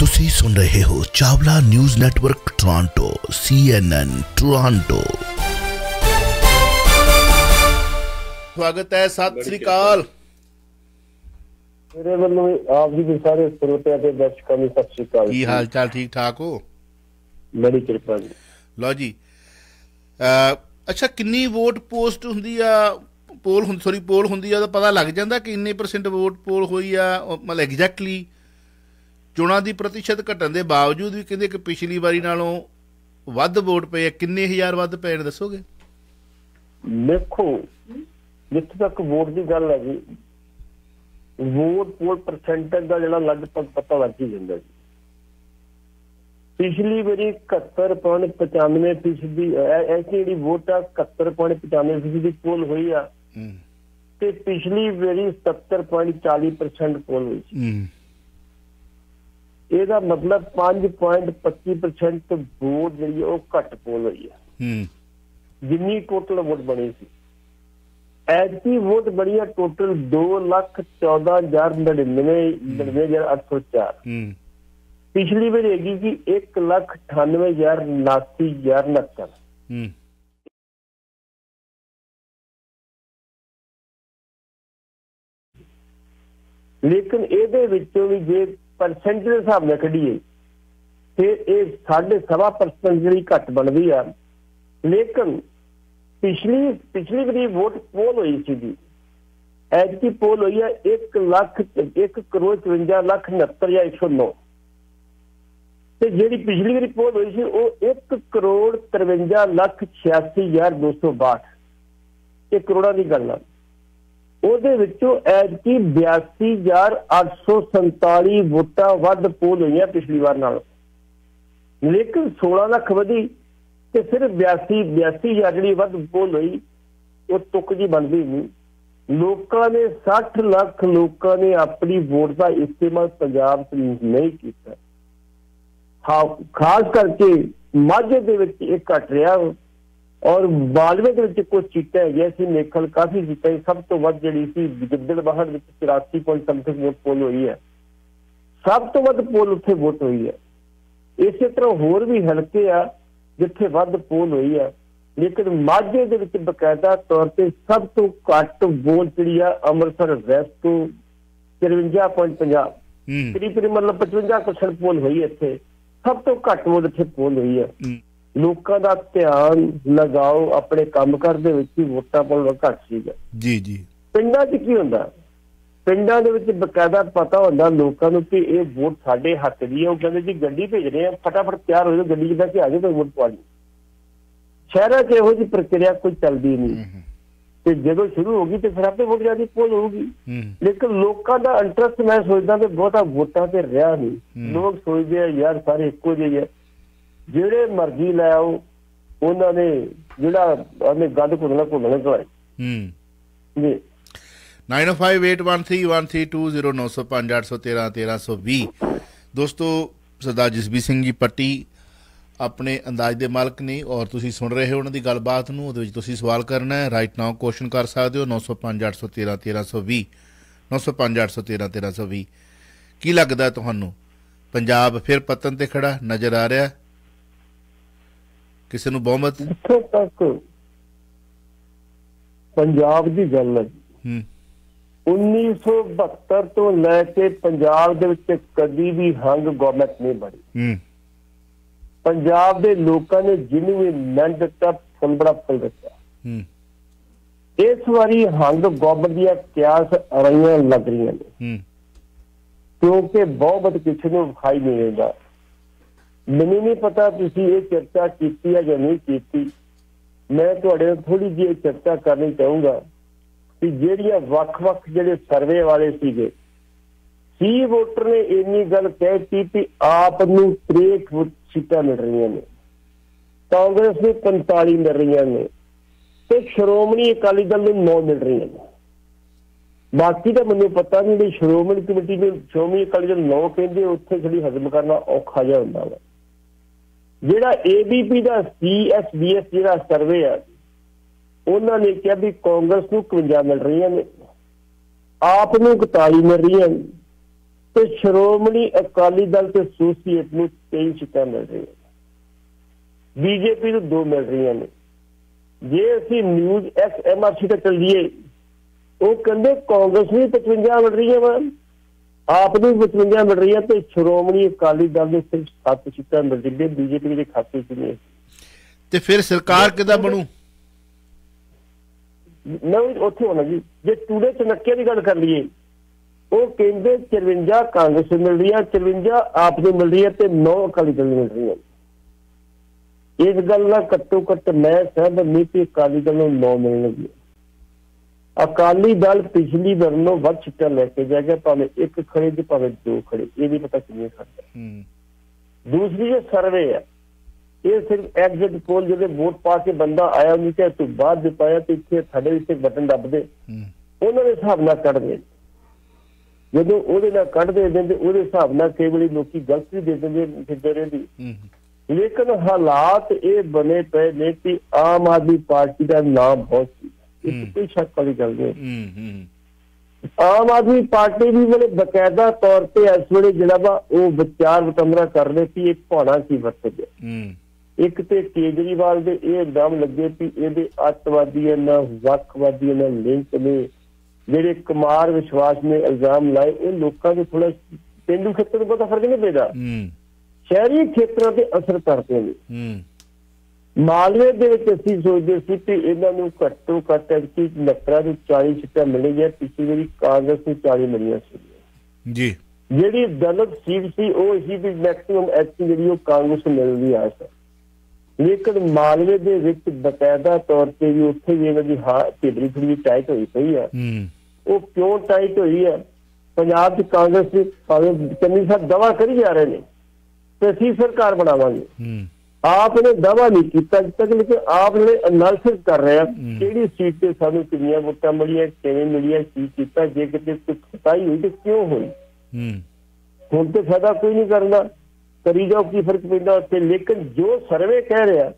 ਤੁਸੀਂ ਸੁਣ ਰਹੇ ਹੋ Chawla news network Toronto CNN Toronto. स्वागत है, सत श्री अकाल। मेरे वालों आप जी सारे श्रोते ते दर्शकों में सत श्री अकाल। की हाल चाल ठीक ठाक हो? बड़ी कृपा जी। लो जी, अच्छा किन्नी वोट पोस्ट हुंदी आ पोल हुंदी आ, पता लग जांदा कि इन्ने % वोट पोल होई आ, मतलब एग्जैक्टली चोणां दी प्रतिशत घटण दे बावजूद भी कहंदे कि पिछली वारी नालों वध वोट पे किन्ने हज़ार वध पे दसोगे? देखो जिथे तक वोट की गल है जी, वोट पोल परसेंटेज का जो लगभग पता लग ही जाता जी। पिछली बारी 71.95% ऐसी जी वोट आ 71.95% पोल हुई आ, ते पिछली बारी 70.40% पोल हुई। ਇਹਦਾ मतलब 5.25% वोट जी घट पोल हुई है जिन्नी टोटल वोट बनी सी। ऐसी वोट बनी है टोटल 2,14,99,804। पिछली बार हैगी कि 1,98,89,069। लेकिन ਇਹਦੇ ਵਿੱਚੋਂ भी जे परसेंट के हिसाब से कढ़ीए फिर ये 7.5% जी घट बनती है। लेकिन पिछली बारी वोट पोल हुई सी जी, ऐतकी पोल हुई है 1,53,59,109। ते जिहड़ी पिछली बारी पोल हुई सी वो 1,53,86,262। ये करोड़ां की गल है। ਉਹਦੇ ਵਿੱਚੋਂ ਐਤਕੀ 82,847 ਵੋਟਾਂ ਵੱਧ ਪੋਲ ਹੋਈਆਂ ਪਿਛਲੀ ਵਾਰ ਨਾਲ। ਲੇਕਿਨ 16 ਲੱਖ ਵਧੀ ਤੇ ਸਿਰਫ 82,000 ਜਿਹੜੀ ਵੱਧ ਪੋਲ ਹੋਈ ਉਹ ਤੁੱਕ ਜੀ ਬਣਦੀ ਨਹੀਂ। ਲੋਕਾਂ ਨੇ 60 ਲੱਖ ਲੋਕਾਂ ਨੇ ਆਪਣੀ ਵੋਟ ਦਾ ਇਸਤੇਮਾਲ ਪੰਜਾਬ 'ਚ ਨਹੀਂ ਕੀਤਾ। ਹਾਂ, ਖਾਸ ਕਰਕੇ ਮਾਝੇ ਦੇ ਵਿੱਚ ਇਹ ਘਟ ਰਿਹਾ और मालवे के कुछ सीटें है मेखल काफी सीटें सब तो वध जी गिद्दड़बाहर 84 वोट पोल हुई है। सब तो वध पोल उत्थे वोट हुई है। इस तरह होर भी हल्के आ जिथे वध पोल हुई है, लेकिन माझे के बकायदा तौर पर सब तो घट वोट जी अमृतसर वैस्ट तो 53.50 करीब मतलब 55% पोल हुई है। इत्थे सब तो घट वोट इत्थे पोल हुई है। लोगों का ध्यान लगाओ अपने काम कर दे विच वोटां पाउण घट सीगा जी जी। पिंडां 'च की हुंदा, पिंडां दे विच बकायदा पता हुंदा लोकां नूं कि ये वोट साडे हक दी है। वो कहंदे जी गड्डी भेज रहे हैं, फटाफट तैयार हो जाओ, गड्डी 'च बैठ के आ जाओ, वोट पा लो। शहरां 'च इहो जी प्रक्रिया कोई चलदी नहीं ते जदों शुरू होगी तो फिर आपे वोट जादी पोल होगी। लेकिन लोगों का इंटरस्ट मैं सोचदा कि बहुता वोटां ते रहा नहीं। लोग सोचते हैं यार सारे इक्को जिहे है, ਜਿਹੜੇ ਮਰਜ਼ੀ ਲੈ ਆਓ ਉਹਨਾਂ ਨੇ ਜਿਹੜਾ ਉਹਨੇ ਗੰਦ ਘੁਲਣਾ ਚਲਾਏ ਜੀ। 90583132090581131320 ਦੋਸਤੋ, ਸਰਦਾਰ ਜਸਬੀਰ ਸਿੰਘ ਜੀ ਪੱਟੀ ਆਪਣੇ ਅੰਦਾਜ਼ ਦੇ ਮਾਲਕ ਨੇ ਔਰ ਤੁਸੀਂ ਸੁਣ ਰਹੇ ਹੋ ਉਹਨਾਂ ਦੀ ਗੱਲਬਾਤ ਨੂੰ। ਉਹਦੇ ਵਿੱਚ ਤੁਸੀਂ ਸਵਾਲ ਕਰਨਾ ਹੈ, ਰਾਈਟ ਨਾਓ ਕੁਐਸਚਨ ਕਰ ਸਕਦੇ ਹੋ 9058131320 9058131320। ਕੀ ਲੱਗਦਾ ਤੁਹਾਨੂੰ ਪੰਜਾਬ ਫਿਰ ਪਤਨ ਤੇ ਖੜਾ ਨਜ਼ਰ ਆ ਰਿਹਾ? ਕਿਸੇ ਨੂੰ ਬਹੁਮਤ? ਜਿੱਥੋਂ ਤੱਕ ਪੰਜਾਬ ਦੀ ਗੱਲ ਹੈ 1972 ਤੋਂ ਲੈ ਕੇ ਪੰਜਾਬ ਦੇ ਵਿੱਚ ਕਦੀ ਵੀ ਹੰਗ ਗਵਰਨਮੈਂਟ ਨਹੀਂ ਬਣੀ। ਪੰਜਾਬ ਦੇ ਲੋਕਾਂ ਨੇ ਜਿਹਨੂੰ ਵੀ ਮਿਹਨਤ ਦਿੱਤਾ ਫਲ ਬੜਾ ਫਲ ਦਿੱਤਾ। ਇਸ ਵਾਰੀ ਹੰਗ ਗਵਰਨਮੈਂਟ ਦੀਆਂ ਕਿਆਸ ਅੜੀਆਂ ਲੱਗ ਰਹੀਆਂ ਨੇ ਕਿਉਂਕਿ ਬਹੁਮਤ ਕਿਸੇ ਨੂੰ ਵਿਖਾਈ ਨਹੀਂ ਦਿੰਦਾ। ਮੈਨੂੰ नहीं पता तुसी ये चर्चा की है या नहीं की। मैं थोड़े थोड़ी जी चर्चा करनी चाहूँगा कि ਜਿਹੜੀਆਂ ਵੱਖ-ਵੱਖ ਜਿਹੜੇ ਸਰਵੇ वाले ਸੀਗੇ सी वोटर ने इन्नी गल कहती कि आप नूं 63 सीटां मिल रही ने, कांग्रेस नूं 45 मिल रही ने ते श्रोमणी अकाली दल नूं 9 मिल रही ने। बाकी तो मैंने पता नहीं श्रोमणी कमेटी ने श्रोमणी अकाली दल 9 कहते उत्थे थोड़ी हजम करना औखा जिहा हुंदा वा। ਜਿਹੜਾ ABP ਦਾ CSBS ਜਿਹੜਾ ਸਰਵੇ ਆ ਉਹਨਾਂ ਨੇ ਕਿਹਾ ਵੀ ਕਾਂਗਰਸ ਨੂੰ 51 ਮਿਲ ਰਹੀਆਂ ਨੇ, ਆਪ ਨੂੰ 41 ਮਿਲ ਰਹੀਆਂ ਤੇ ਸ਼੍ਰੋਮਣੀ ਅਕਾਲੀ ਦਲ ਤੇ ਐਸੋਸੀਏਟ ਨੂੰ 23 ਸੀਟਾਂ ਮਿਲ ਰਹੀਆਂ, ਬੀਜੇਪੀ ਨੂੰ 2 ਮਿਲ ਰਹੀਆਂ ਨੇ। ਜੇ ਅਸੀਂ ਨਿਊਜ਼ MRC ਤੇ ਚੱਲੀਏ, ਉਹ ਕਹਿੰਦੇ ਕਾਂਗਰਸ ਨੂੰ 55 ਮਿਲ ਰਹੀਆਂ ਵਾ, ਆਪ ਨੂੰ 55 ਮਿਲ ਰਹੀਆਂ, ਤੇ ਸ਼੍ਰੋਮਣੀ ਅਕਾਲੀ ਦਲ ਨੂੰ ਸਿਰਫ 7 ਸੀਟਾਂ ਮਿਲ ਰਹੀਆਂ, ਬੀਜੇਪੀ ਦੇ ਖਾਤੇ 'ਚ ਨਹੀਂ। ਤੇ ਫਿਰ ਸਰਕਾਰ ਕਿੱਦਾਂ ਬਣੂ? ਨਹੀਂ, ਉੱਥੇ ਹੋਣਾ ਜੀ। ਜੇ ਟੂਡੇ ਚਨੱਕੇ ਦੀ ਗੱਲ ਕਰ ਲਈਏ, ਉਹ ਕਹਿੰਦੇ 54 ਕਾਂਗਰਸ ਨੂੰ ਮਿਲ ਰਹੀਆਂ, 54 ਆਪ ਨੂੰ ਮਿਲ ਰਹੀਆਂ, ਤੇ 9 ਅਕਾਲੀ ਦਲ ਨੂੰ ਮਿਲ ਰਹੀਆਂ। ਇਸ ਗੱਲ ਨਾਲ ਘੱਟੋ ਘੱਟ ਮੈਂ ਸਹਿਮਤ ਨਹੀਂ ਕਿ ਅਕਾਲੀ ਦਲ ਨੂੰ 9 ਮਿਲਣਗੀਆਂ। ਅਕਾਲੀ ਦਲ ਪਿਛਲੀ ਵਾਰ ਨਾਲੋਂ ਵੱਧ ਸੀਟਾਂ ਲੈ ਕੇ ਜਾਏਗਾ, ਭਾਵੇਂ 1 ਖੜੇ ਤੇ ਭਾਵੇਂ 2 ਖੜੇ, ਇਹ ਨਹੀਂ ਪਤਾ ਕਿੰਨੇ ਖੜਦਾ। ਦੂਸਰੀ ਜੋ ਸਰਵੇ ਆ, ਇਹ ਸਿਰਫ ਐਗਜ਼ਿਟ ਪੋਲ, ਜਦੋਂ ਵੋਟ ਪਾ ਕੇ ਬੰਦਾ ਆਇਆ ਨਹੀਂ ਤੇ ਤੋਂ ਬਾਅਦ ਦੇ ਪਾਇਆ, ਤੇ ਇੱਥੇ ਸਾਡੇ ਇੱਥੇ ਬਟਨ ਦੱਬਦੇ, ਉਹਨਾਂ ਦੇ ਹਿਸਾਬ ਨਾਲ ਕੱਢਦੇ। ਜਦੋਂ ਉਹਦੇ ਨਾਲ ਕੱਢਦੇ ਦਿੰਦੇ, ਉਹਦੇ ਹਿਸਾਬ ਨਾਲ ਕਈ ਵਾਰੀ ਲੋਕੀ ਗਲਤ ਵੀ ਦੇ ਦਿੰਦੇ ਫਿਰਦੇ ਰਹਿੰਦੀ। ਲੇਕਿਨ ਹਾਲਾਤ ਇਹ ਬਣੇ ਪਏ ਨੇ ਕਿ ਆਮ ਆਦਮੀ ਪਾਰਟੀ ਦਾ ਨਾਮ ਬਹੁਤ ਸੀ, ਇਸ ਕੋਈ ਸ਼ੱਕ ਵਾਲੀ ਗੱਲ ਨਹੀਂ। ਆਮ ਆਦਮੀ ਪਾਰਟੀ ਵੀ ਵੇਲੇ ਬਕਾਇਦਾ ਤੌਰ ਤੇ ਇਸ ਵੇਲੇ ਜਿਹੜਾ ਵਾ ਉਹ ਵਿਚਾਰ ਵਟਾਂਦਰਾ ਕਰ ਰਹੇ ਕਿ ਇਹ ਭਾਣਾ ਕੀ ਵਰਤ ਗਿਆ। ਇੱਕ ਤੇ ਕੇਜਰੀਵਾਲ ਦੇ ਇਹ ਇਲਜ਼ਾਮ ਲੱਗੇ ਕਿ ਇਹਦੇ ਅੱਤਵਾਦੀਆਂ ਨਾਲ ਵੱਖਵਾਦੀਆਂ ਨਾਲ ਲਿੰਕ ਨੇ, ਜਿਹੜੇ ਕੁਮਾਰ ਵਿਸ਼ਵਾਸ ਨੇ ਇਲਜ਼ਾਮ ਲਾਏ, ਇਹ ਲੋਕਾਂ ਦੇ ਥੋੜਾ ਪੇਂਡੂ ਖੇਤਰ ਨੂੰ ਪਤਾ ਫਰਕ ਨਹੀਂ ਪੈਂਦਾ, ਸ਼ਹਿਰੀ ਖੇਤਰਾਂ ਤੇ ਅਸਰ ਕਰਦੇ ਨੇ। ਮਾਲਵੇ ਦੇ ਵਿੱਚ ਅਸੀਂ ਸੋਚਦੇ ਸੀ ਕਿ ਇਹਨਾਂ ਨੂੰ ਘੱਟੋ ਘੱਟ 69 ਨੂੰ 40 ਸੀਟਾਂ ਮਿਲਣਗੀਆਂ, ਪਿਛਲੀ ਵਾਰੀ ਕਾਂਗਰਸ ਨੂੰ 40 ਮਿਲੀਆਂ ਸੀ ਜੀ। ਜਿਹੜੀ ਦਲਿਤ ਸੀਟ ਸੀ ਉਹ ਸੀ ਵੀ ਮੈਕਸਿਮਮ ਐਸੀ ਜਿਹੜੀ ਉਹ ਕਾਂਗਰਸ ਨੂੰ ਮਿਲਦੀ ਆ ਸੀ। ਲੇਕਿਨ ਮਾਲਵੇ ਦੇ ਵਿੱਚ ਬਕਾਇਦਾ ਤੌਰ ਤੇ ਵੀ ਉੱਥੇ ਵੀ ਇਹਨਾਂ ਦੀ ਢਿੱਡਰੀ ਥੋੜੀ ਟਾਈਟ ਹੋਈ ਪਈ ਆ। ਉਹ ਕਿਉਂ ਟਾਈਟ ਹੋਈ ਆ? ਪੰਜਾਬ 'ਚ ਕਾਂਗਰਸ ਭਾਵੇਂ ਚੰਨੀ ਸਾਹਿਬ ਦਾਅਵਾ ਕਰੀ ਜਾ ਰਹੇ ਨੇ ਤੇ ਅਸੀਂ ਸਰਕਾਰ ਬਣਾਵਾਂਗੇ, ਆਪ ਨੇ ਦਾਅਵਾ ਨਹੀਂ ਕੀਤਾ ਅਜੇ ਤੱਕ, ਲੇਕਿਨ ਆਪ ਜਿਹੜੇ ਅਨਾਲਿਸਿਸ ਕਰ ਰਹੇ ਆ ਕਿਹੜੀ ਸੀਟ ਤੇ ਸਾਨੂੰ ਕਿੰਨੀਆਂ ਵੋਟਾਂ ਮਿਲੀਆਂ, ਕਿਵੇਂ ਮਿਲੀਆਂ, ਕੀ ਕੀਤਾ, ਜੇ ਕਿਤੇ ਕੁਛ ਖਤਾਈ ਹੋਈ ਤੇ ਕਿਉਂ ਹੋਈ। ਹੁਣ ਤੇ ਫਾਇਦਾ ਕੋਈ ਨਹੀਂ ਕਰਨਾ, ਕਰੀ ਜਾਓ, ਕੀ ਫਰਕ ਪੈਂਦਾ ਉੱਥੇ। ਲੇਕਿਨ ਜੋ ਸਰਵੇ ਕਹਿ ਰਿਹਾ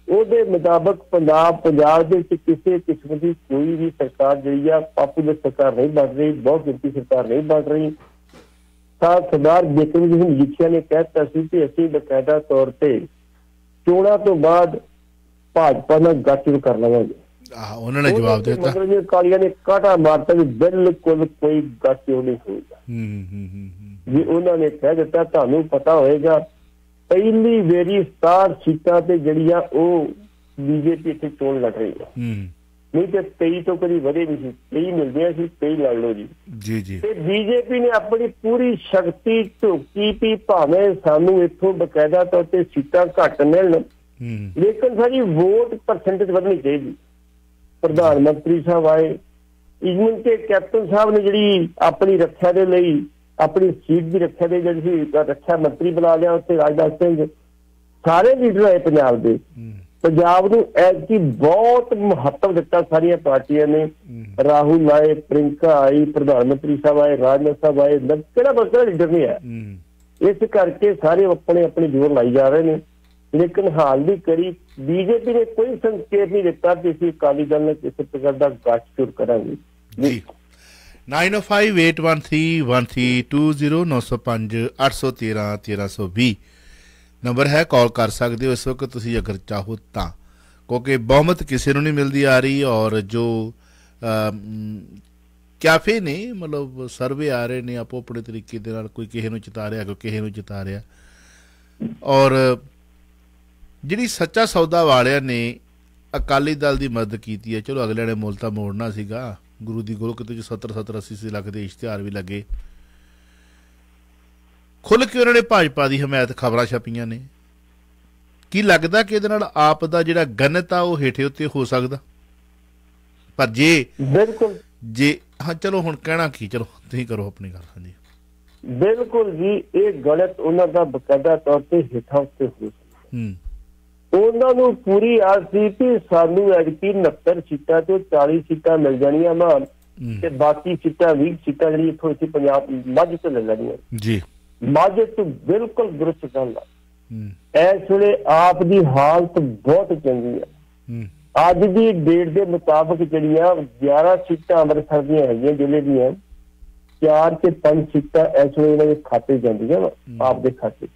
ਉਹਦੇ ਮੁਤਾਬਕ ਪੰਜਾਬ ਦੇ ਵਿੱਚ ਕਿਸੇ ਕਿਸਮ ਦੀ ਕੋਈ ਵੀ ਸਰਕਾਰ ਜਿਹੜੀ ਆ ਪਾਪੂਲਰ ਸਰਕਾਰ ਨਹੀਂ ਬਣ ਰਹੀ, ਬਹੁਤ ਗਿਣਤੀ ਸਰਕਾਰ ਨਹੀਂ ਬਣ ਰਹੀ। ਤਾਂ ਸਰਦਾਰ ਜੇਕਰ ਸਿੰਘ ਮਜੀਠੀਆ ਨੇ ਕਹਿ ਦਿੱਤਾ ਸੀ ਕਿ ਅਸੀਂ ਬਕਾਇਦਾ ਤੌਰ ਤੇ ਚੋਣਾਂ ਤੋਂ ਬਾਅਦ ਭਾਜਪਾ ਨਾਲ ਗੱਠਜੋੜ ਕਰ ਲਵਾਂਗੇ। ਉਹਨਾਂ ਨੇ ਜਵਾਬ ਦਿੱਤਾ, ਮਤਲਬ ਅਕਾਲੀਆਂ ਨੇ ਕਾਟਾ ਮਾਰਤਾ ਵੀ ਬਿਲਕੁਲ ਕੋਈ ਗੱਠਜੋੜ ਨਹੀਂ ਹੋਏਗਾ। ਜੀ ਉਹਨਾਂ ਨੇ ਕਹਿ ਦਿੱਤਾ, ਤੁਹਾਨੂੰ ਪਤਾ ਹੋਏਗਾ ਪਹਿਲੀ ਵਾਰੀ 67 ਸੀਟਾਂ ਤੇ ਜਿਹੜੀਆਂ ਉਹ ਬੀਜੇਪੀ ਇੱਥੇ ਚੋਣ ਲੜ ਰਹੀ ਹੈ, ਨਹੀਂ ਤੇ 23 ਤੋਂ ਕਦੀ ਵਧੇ ਨਹੀਂ ਸੀ, 23 ਮਿਲਦੀਆਂ ਸੀ, 23 ਲੜ ਲਓ ਜੀ। ਤੇ ਬੀਜੇਪੀ ਨੇ ਆਪਣੀ ਪੂਰੀ ਸ਼ਕਤੀ ਝੋਕੀ ਵੀ ਭਾਵੇਂ ਸਾਨੂੰ ਇੱਥੋਂ ਬਕਾਇਦਾ ਤੌਰ ਤੇ ਸੀਟਾਂ ਘੱਟ ਮਿਲਣ, ਲੇਕਿਨ ਸਾਡੀ ਵੋਟ ਪਰਸੈਂਟੇਜ ਵਧਣੀ ਚਾਹੀਦੀ। ਪ੍ਰਧਾਨ ਮੰਤਰੀ ਸਾਹਿਬ ਆਏ, ਇਵਨ ਕਿ ਕੈਪਟਨ ਸਾਹਿਬ ਨੇ ਜਿਹੜੀ ਆਪਣੀ ਰੱਖਿਆ ਦੇ ਲਈ ਆਪਣੀ ਸੀਟ ਦੀ ਰੱਖਿਆ ਦੇ ਜਿਹੜੀ ਰੱਖਿਆ ਮੰਤਰੀ ਬਣਾ ਲਿਆ, ਉੱਥੇ ਰਾਜਨਾਥ ਸਿੰਘ, ਸਾਰੇ ਲੀਡਰ ਆਏ ਪੰਜਾਬ ਦੇ। ਪੰਜਾਬ ਨੂੰ ਐਤਕੀ ਬਹੁਤ ਮਹੱਤਵ ਦਿੱਤਾ ਸਾਰੀਆਂ ਪਾਰਟੀਆਂ ਨੇ, ਰਾਹੁਲ ਆਏ, ਪ੍ਰਿੰਕਾ ਆਈ, ਪ੍ਰਧਾਨ ਮੰਤਰੀ ਸਾਹਿਬ ਆਏ, ਰਾਜਨਾਥ ਸਾਹਿਬ ਆਏ, ਕਿਹੜਾ ਬਸਦਾ ਲੀਡਰ ਨਹੀਂ ਆਇਆ। ਇਸ ਕਰਕੇ ਸਾਰੇ ਆਪਣੇ ਜ਼ੋਰ ਲਾਈ ਜਾ ਰਹੇ ਨੇ, ਲੇਕਿਨ ਹਾਲ ਦੀ ਕੜੀ ਬੀਜੇਪੀ ਨੇ ਕੋਈ ਸੰਕੇਤ ਨਹੀਂ ਦਿੱਤਾ ਕਿ ਅਸੀਂ ਅਕਾਲੀ ਦਲ ਨਾਲ ਕਿਸੇ ਪ੍ਰਕਾਰ ਦਾ ਗੱਠਜੋੜ ਕਰਾਂਗੇ। 9058131320 905 813 1320 ਨੰਬਰ ਹੈ, ਕਾਲ ਕਰ ਸਕਦੇ ਹੋ ਇਸ ਵਕਤ ਤੁਸੀਂ ਅਗਰ ਚਾਹੋ ਤਾਂ, ਕਿਉਂਕਿ ਬਹੁਮਤ ਕਿਸੇ ਨੂੰ ਨਹੀਂ ਮਿਲਦੀ ਆ ਰਹੀ। ਔਰ ਜੋ ਕੈਫੇ ਨੇ ਮਤਲਬ ਸਰਵੇ ਆ ਰਹੇ ਨੇ ਆਪੋ ਆਪਣੇ ਤਰੀਕੇ ਦੇ ਨਾਲ, ਕੋਈ ਕਿਸੇ ਨੂੰ ਜਿਤਾ ਰਿਹਾ, ਕੋਈ ਕਿਸੇ ਨੂੰ ਜਿਤਾ ਰਿਹਾ। ਔਰ ਜਿਹੜੀ ਸੱਚਾ ਸੌਦਾ ਵਾਲਿਆਂ ਨੇ ਅਕਾਲੀ ਦਲ ਦੀ ਮਦਦ ਕੀਤੀ ਹੈ, ਚਲੋ ਅਗਲਿਆਂ ਨੇ ਮੁੱਲ ਤਾਂ ਮੋੜਨਾ ਸੀਗਾ, ਗੁਰੂ ਦੀ ਗੋਲਕ ਵਿੱਚ 70-80 ਲੱਖ ਦੇ ਇਸ਼ਤਿਹਾਰ ਵੀ ਲੱਗੇ, ਖੁੱਲ੍ਹ ਕੇ ਉਹਨਾਂ ਨੇ ਭਾਜਪਾ ਦੀ ਹਮਾਇਤ ਖਬਰਾਂ ਛਪੀਆਂ ਨੇ। ਕੀ ਲੱਗਦਾ ਕਿ ਇਹਦੇ ਨਾਲ ਆਪ ਦਾ ਜਿਹੜਾ ਗਣਿਤ ਆ ਉਹ ਹੇਠੇ ਉੱਤੇ ਹੋ ਸਕਦਾ? ਪਰ ਜੇ ਬਿਲਕੁਲ ਜੇ ਹਾਂ, ਚਲੋ ਹੁਣ ਕਹਿਣਾ ਕੀ, ਚਲੋ ਤੁਸੀਂ ਕਰੋ ਆਪਣੀ ਗੱਲ। ਹਾਂਜੀ ਬਿਲਕੁਲ ਜੀ, ਇਹ ਗਣਿਤ ਉਹਨਾਂ ਦਾ ਬਕਾਇਦਾ ਤੌਰ ਤੇ ਹੇਠਾਂ ਉੱਤੇ ਹੋ ਸਕਦਾ। ਉਹਨਾਂ ਨੂੰ ਪੂਰੀ ਆਸ ਸੀ ਕਿ ਸਾਨੂੰ ਐਤਕੀ 69 ਸੀਟਾਂ ਤੋਂ 40 ਸੀਟਾਂ ਮਿਲ ਜਾਣੀਆਂ ਮਾਨ, ਤੇ ਬਾਕੀ ਸੀਟਾਂ 20 ਸੀਟਾਂ ਜਿਹੜੀ ਇੱਥੋਂ ਅਸੀਂ ਪੰਜਾਬ ਮੱਝ ਤੋਂ ਲੈ ਲੈਣੀਆਂ ਜੀ। ਮੱਝ ਤੋਂ ਬਿਲਕੁਲ ਦੁਰਸਤ ਗੱਲ ਆ। ਇਸ ਵੇਲੇ ਆਪ ਦੀ ਹਾਲਤ ਬਹੁਤ ਚੰਗੀ ਆ। ਅੱਜ ਦੀ ਡੇਟ ਦੇ ਮੁਤਾਬਕ ਜਿਹੜੀਆਂ 11 ਸੀਟਾਂ ਅੰਮ੍ਰਿਤਸਰ ਦੀਆਂ ਹੈਗੀਆਂ ਜ਼ਿਲ੍ਹੇ ਦੀਆਂ, 4 ਤੇ 5 सीटां इस वेले इन्हां दे खाते जांदियां वा आप दे खाते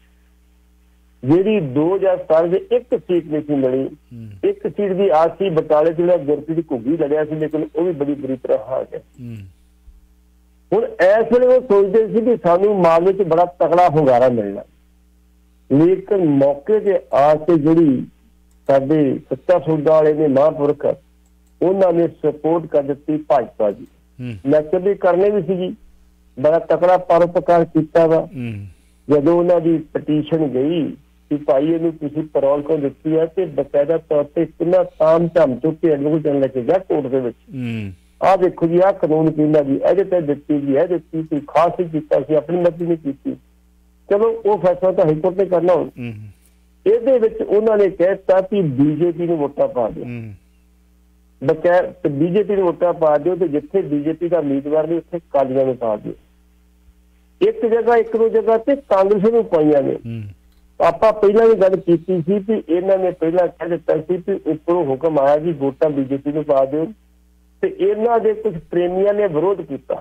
ਜਿਹੜੀ 2017 ਦੇ ਇੱਕ सीट नहीं सी मिली। एक सीट की आस सी बटाले ਜਿਹੜਾ ਗੁਰਪ੍ਰੀਤ ਘੁੱਗੀ लड़िया ਸੀ लेकिन वो भी बड़ी बुरी तरह हार गया। ਹੁਣ ਇਸ ਵੇਲੇ ਉਹ ਸੋਚਦੇ ਸੀ ਕਿ ਸਾਨੂੰ ਮਾਮਲੇ 'ਚ ਬੜਾ ਤਕੜਾ ਹੁੰਗਾਰਾ ਮਿਲਣਾ, ਲੇਕਿਨ ਮੌਕੇ ਤੇ ਆ ਕੇ ਜਿਹੜੀ ਸਾਡੇ ਸੱਤਾ ਸੌਦਾ ਵਾਲੇ ਨੇ ਮਹਾਂਪੁਰਖ उन्होंने सपोर्ट कर दी भाजपा की। नैचर भी करने भी सी, बड़ा तकड़ा परोपकार किया वा। जो उन्होंने पटीशन गई कि भाई इनू किसी परौल को दी है तो बकायदा तौर पर कितना ताम झाम चुक के एडवोकेट जनरल लेके गया कोर्ट के आ देखो जी, आ कानून कहना जी ये तो दिती जी है दिती, कोई खास ही किया, अपनी मर्जी नहीं की। चलो वो फैसला तो हाईकोर्ट ने करना हो। ये उन्होंने कहता कि बीजेपी ने वोटा पा दो, बकाय बीजेपी ने वोटा पा दो तो जिथे बीजेपी का उम्मीदवार ने उत्थे कालियां ने पा दो। एक जगह एक दो जगह से कांग्रेस ने पाइया ने। आप पहला भी गल की थी कि इन्होंने पहला कह दिता कि उपरों हुक्म आया कि वोटा बीजेपी को पा दो, तो इन्हों के कुछ प्रेमियों ने विरोध किया।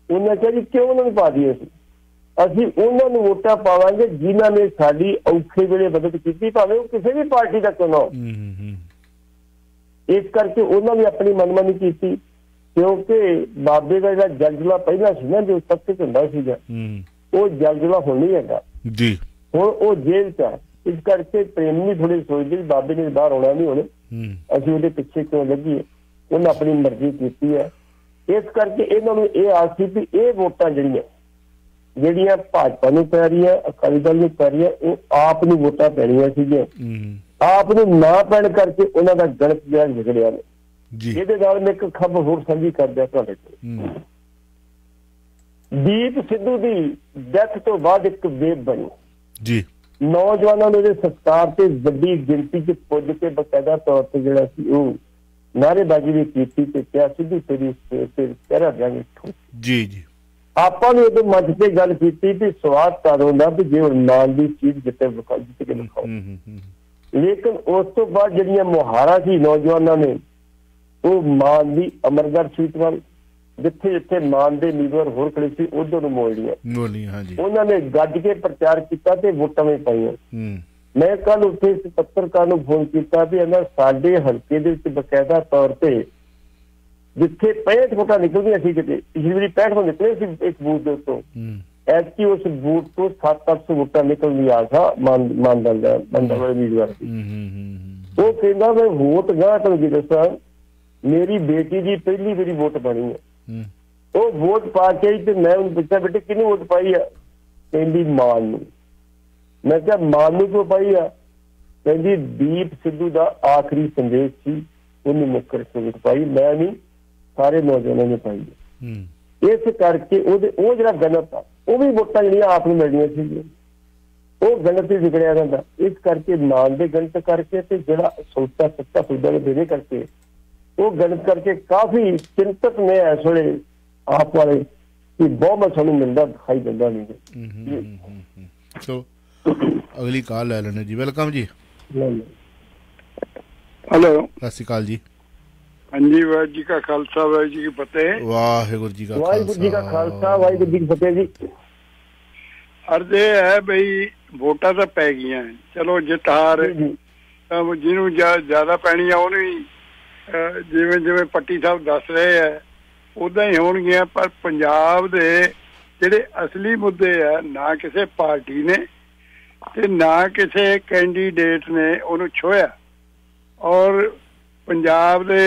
उन्होंने कहा जी क्यों उन्होंने पा दिए असी उन्होंने वोटा पावांगे जिन्होंने साडी औखे वेले मदद की, भावें किसी भी पार्टी का क्यों ना हो। इस करके उन्होंने अपनी मनमानी की, क्योंकि बाबे का जो जलजिला पहला सी ना जो सब कुछ होंदा सीगा वो जलजिला हुण नहीं हैगा जी, हुण वो जेल च है। इस करके प्रेम भी थोड़े सोचते बाबे ने बाहर आना नहीं होने, असीं उहदे पिछे क्यों लगीए। उन्हें अपनी मर्जी की है। इस करके इन्होंने ये आस थी भी ये वोटां ਜਿਹੜੀਆਂ ਭਾਜਪਾ ਨੂੰ ਪੈ ਰਹੀਆਂ, ਅਕਾਲੀ ਦਲ ਨੂੰ ਪੈ ਰਹੀਆਂ, ਉਹ ਆਪ ਨੂੰ ਵੋਟਾਂ ਪੈਣੀਆਂ ਸੀਗੀਆਂ। ਆਪ ਨੂੰ ਨਾ ਪੈਣ ਕਰਕੇ ਉਹਨਾਂ ਦਾ ਗਣਿਤ ਜਿਹੜਾ ਵਿਗੜਿਆ ਨੇ। ਇਹਦੇ ਨਾਲ ਮੈਂ ਇੱਕ ਖਬਰ ਹੋਰ ਸਾਂਝੀ ਕਰਦਾ ਤੁਹਾਡੇ ਕੋਲ। ਦੀਪ ਸਿੱਧੂ ਦੀ ਡੈਥ ਤੋਂ ਬਾਅਦ ਇੱਕ ਵੇਵ ਬਣੀ ਜੀ, ਨੌਜਵਾਨਾਂ ਨੇ ਉਹਦੇ ਸੰਸਕਾਰ ਤੇ ਵੱਡੀ ਗਿਣਤੀ 'ਚ ਪੁੱਜ ਕੇ ਬਕਾਇਦਾ ਤੌਰ ਤੇ ਜਿਹੜਾ ਸੀ ਉਹ ਨਾਅਰੇਬਾਜ਼ੀ ਵੀ ਕੀਤੀ ਤੇ ਕਿਹਾ ਸਿੱਧੂ ਤੇਰੀ ਪਹਿਰਾ ਦਿਆਂਗੇ ਜੀ ਜੀ। ਆਪਾਂ ਨੇ ਉਦੋਂ ਮੰਚ ਤੇ ਗੱਲ ਕੀਤੀ ਵੀ ਸਵਾਦ ਤਾਂ ਹੁੰਦਾ ਵੀ ਜੇ ਨਾਮ ਦੀ ਚੀਜ਼ ਜਿੱਤੇ ਜਿੱਤ ਕੇ ਦਿਖਾਓ, ਲੇਕਿਨ ਉਸ ਤੋਂ ਬਾਅਦ ਜਿਹੜੀਆਂ ਮੁਹਾਰਾਂ ਸੀ ਨੌਜਵਾਨਾਂ ਨੇ ਉਹ ਮਾਨ ਦੀ ਅਮਰਗੜ੍ਹ ਸੀਟ ਵੱਲ, ਜਿੱਥੇ ਜਿੱਥੇ ਮਾਨ ਦੇ ਉਮੀਦਵਾਰ ਹੋਰ ਖੜੇ ਸੀ ਉਧਰ ਨੂੰ ਮੋੜ ਲਿਆ। ਉਹਨਾਂ ਨੇ ਗੱਜ ਕੇ ਪ੍ਰਚਾਰ ਕੀਤਾ ਤੇ ਵੋਟਾਂ ਵੀ ਪਾਈਆਂ। ਮੈਂ ਕੱਲ ਉੱਥੇ ਇਸ ਪੱਤਰਕਾਰ ਨੂੰ ਫੋਨ ਕੀਤਾ ਵੀ ਇਹਨਾਂ ਸਾਡੇ ਹਲਕੇ ਦੇ ਵਿੱਚ ਬਕਾਇਦਾ ਤੌਰ ਤੇ जिथे 65 वोटा निकलदियां सी, किते पिछली बारी 65 तो निकले सी एक बूथ के उत्तों, ऐतकी उस बूथ तो 700 वोटा निकलने आ था मानदल वाले उम्मीदवार की। वो कहता मैं वोट गाह तुहानूं दसां, मेरी बेटी की पहली बारी वोट बनी है, वो वोट पा के ते मैं उन्हें पूछा बेटे किहनूं वोट पाई है, कहंदी मान नूं। मैं कहा मान नूं क्यों पाई है, कहंदी दीप सिद्धू का आखिरी संदेश सी उन्हें मुख रख के वोट पाई, मैं नहीं सारे नौजवानों ने पाई है। इस करके वो जो गलत आ वो भी वोटां जिहड़ियां आप नूं मिलणियां सी वो गलत ही विगड़िया रहिंदा। इस करके मान दे गलत करके ते जिहड़ा सौदा सच्चा सौदा ने देने करके वो गलत करके काफी चिंतक ने इस वेले आप वाले कि बहुमत सानूं मिलदा दिखाई दिंदा नहीं। सो अगली कॉल ले लेने जी। वेलकम जी। हेलो सत श्री अकाल जी। हाँ जी, वाहिगुरू जी का खालसा वाहिगुरू जी की फतेह। वाहिगुरू जी का खालसा वाहिगुरू जी की फतेह जी। अर्ज है बई वोटा तो पै गई, चलो जित हार जिन्हों ज्यादा पैनी जिवें जिवें पट्टी साहब दस रहे है उदा ही होणगियां, पर पंजाब दे जिहड़े असली मुद्दे है ना किसी पार्टी ने ते ना किसी कैंडीडेट ने उन्होंने छुआ। और पंजाब दे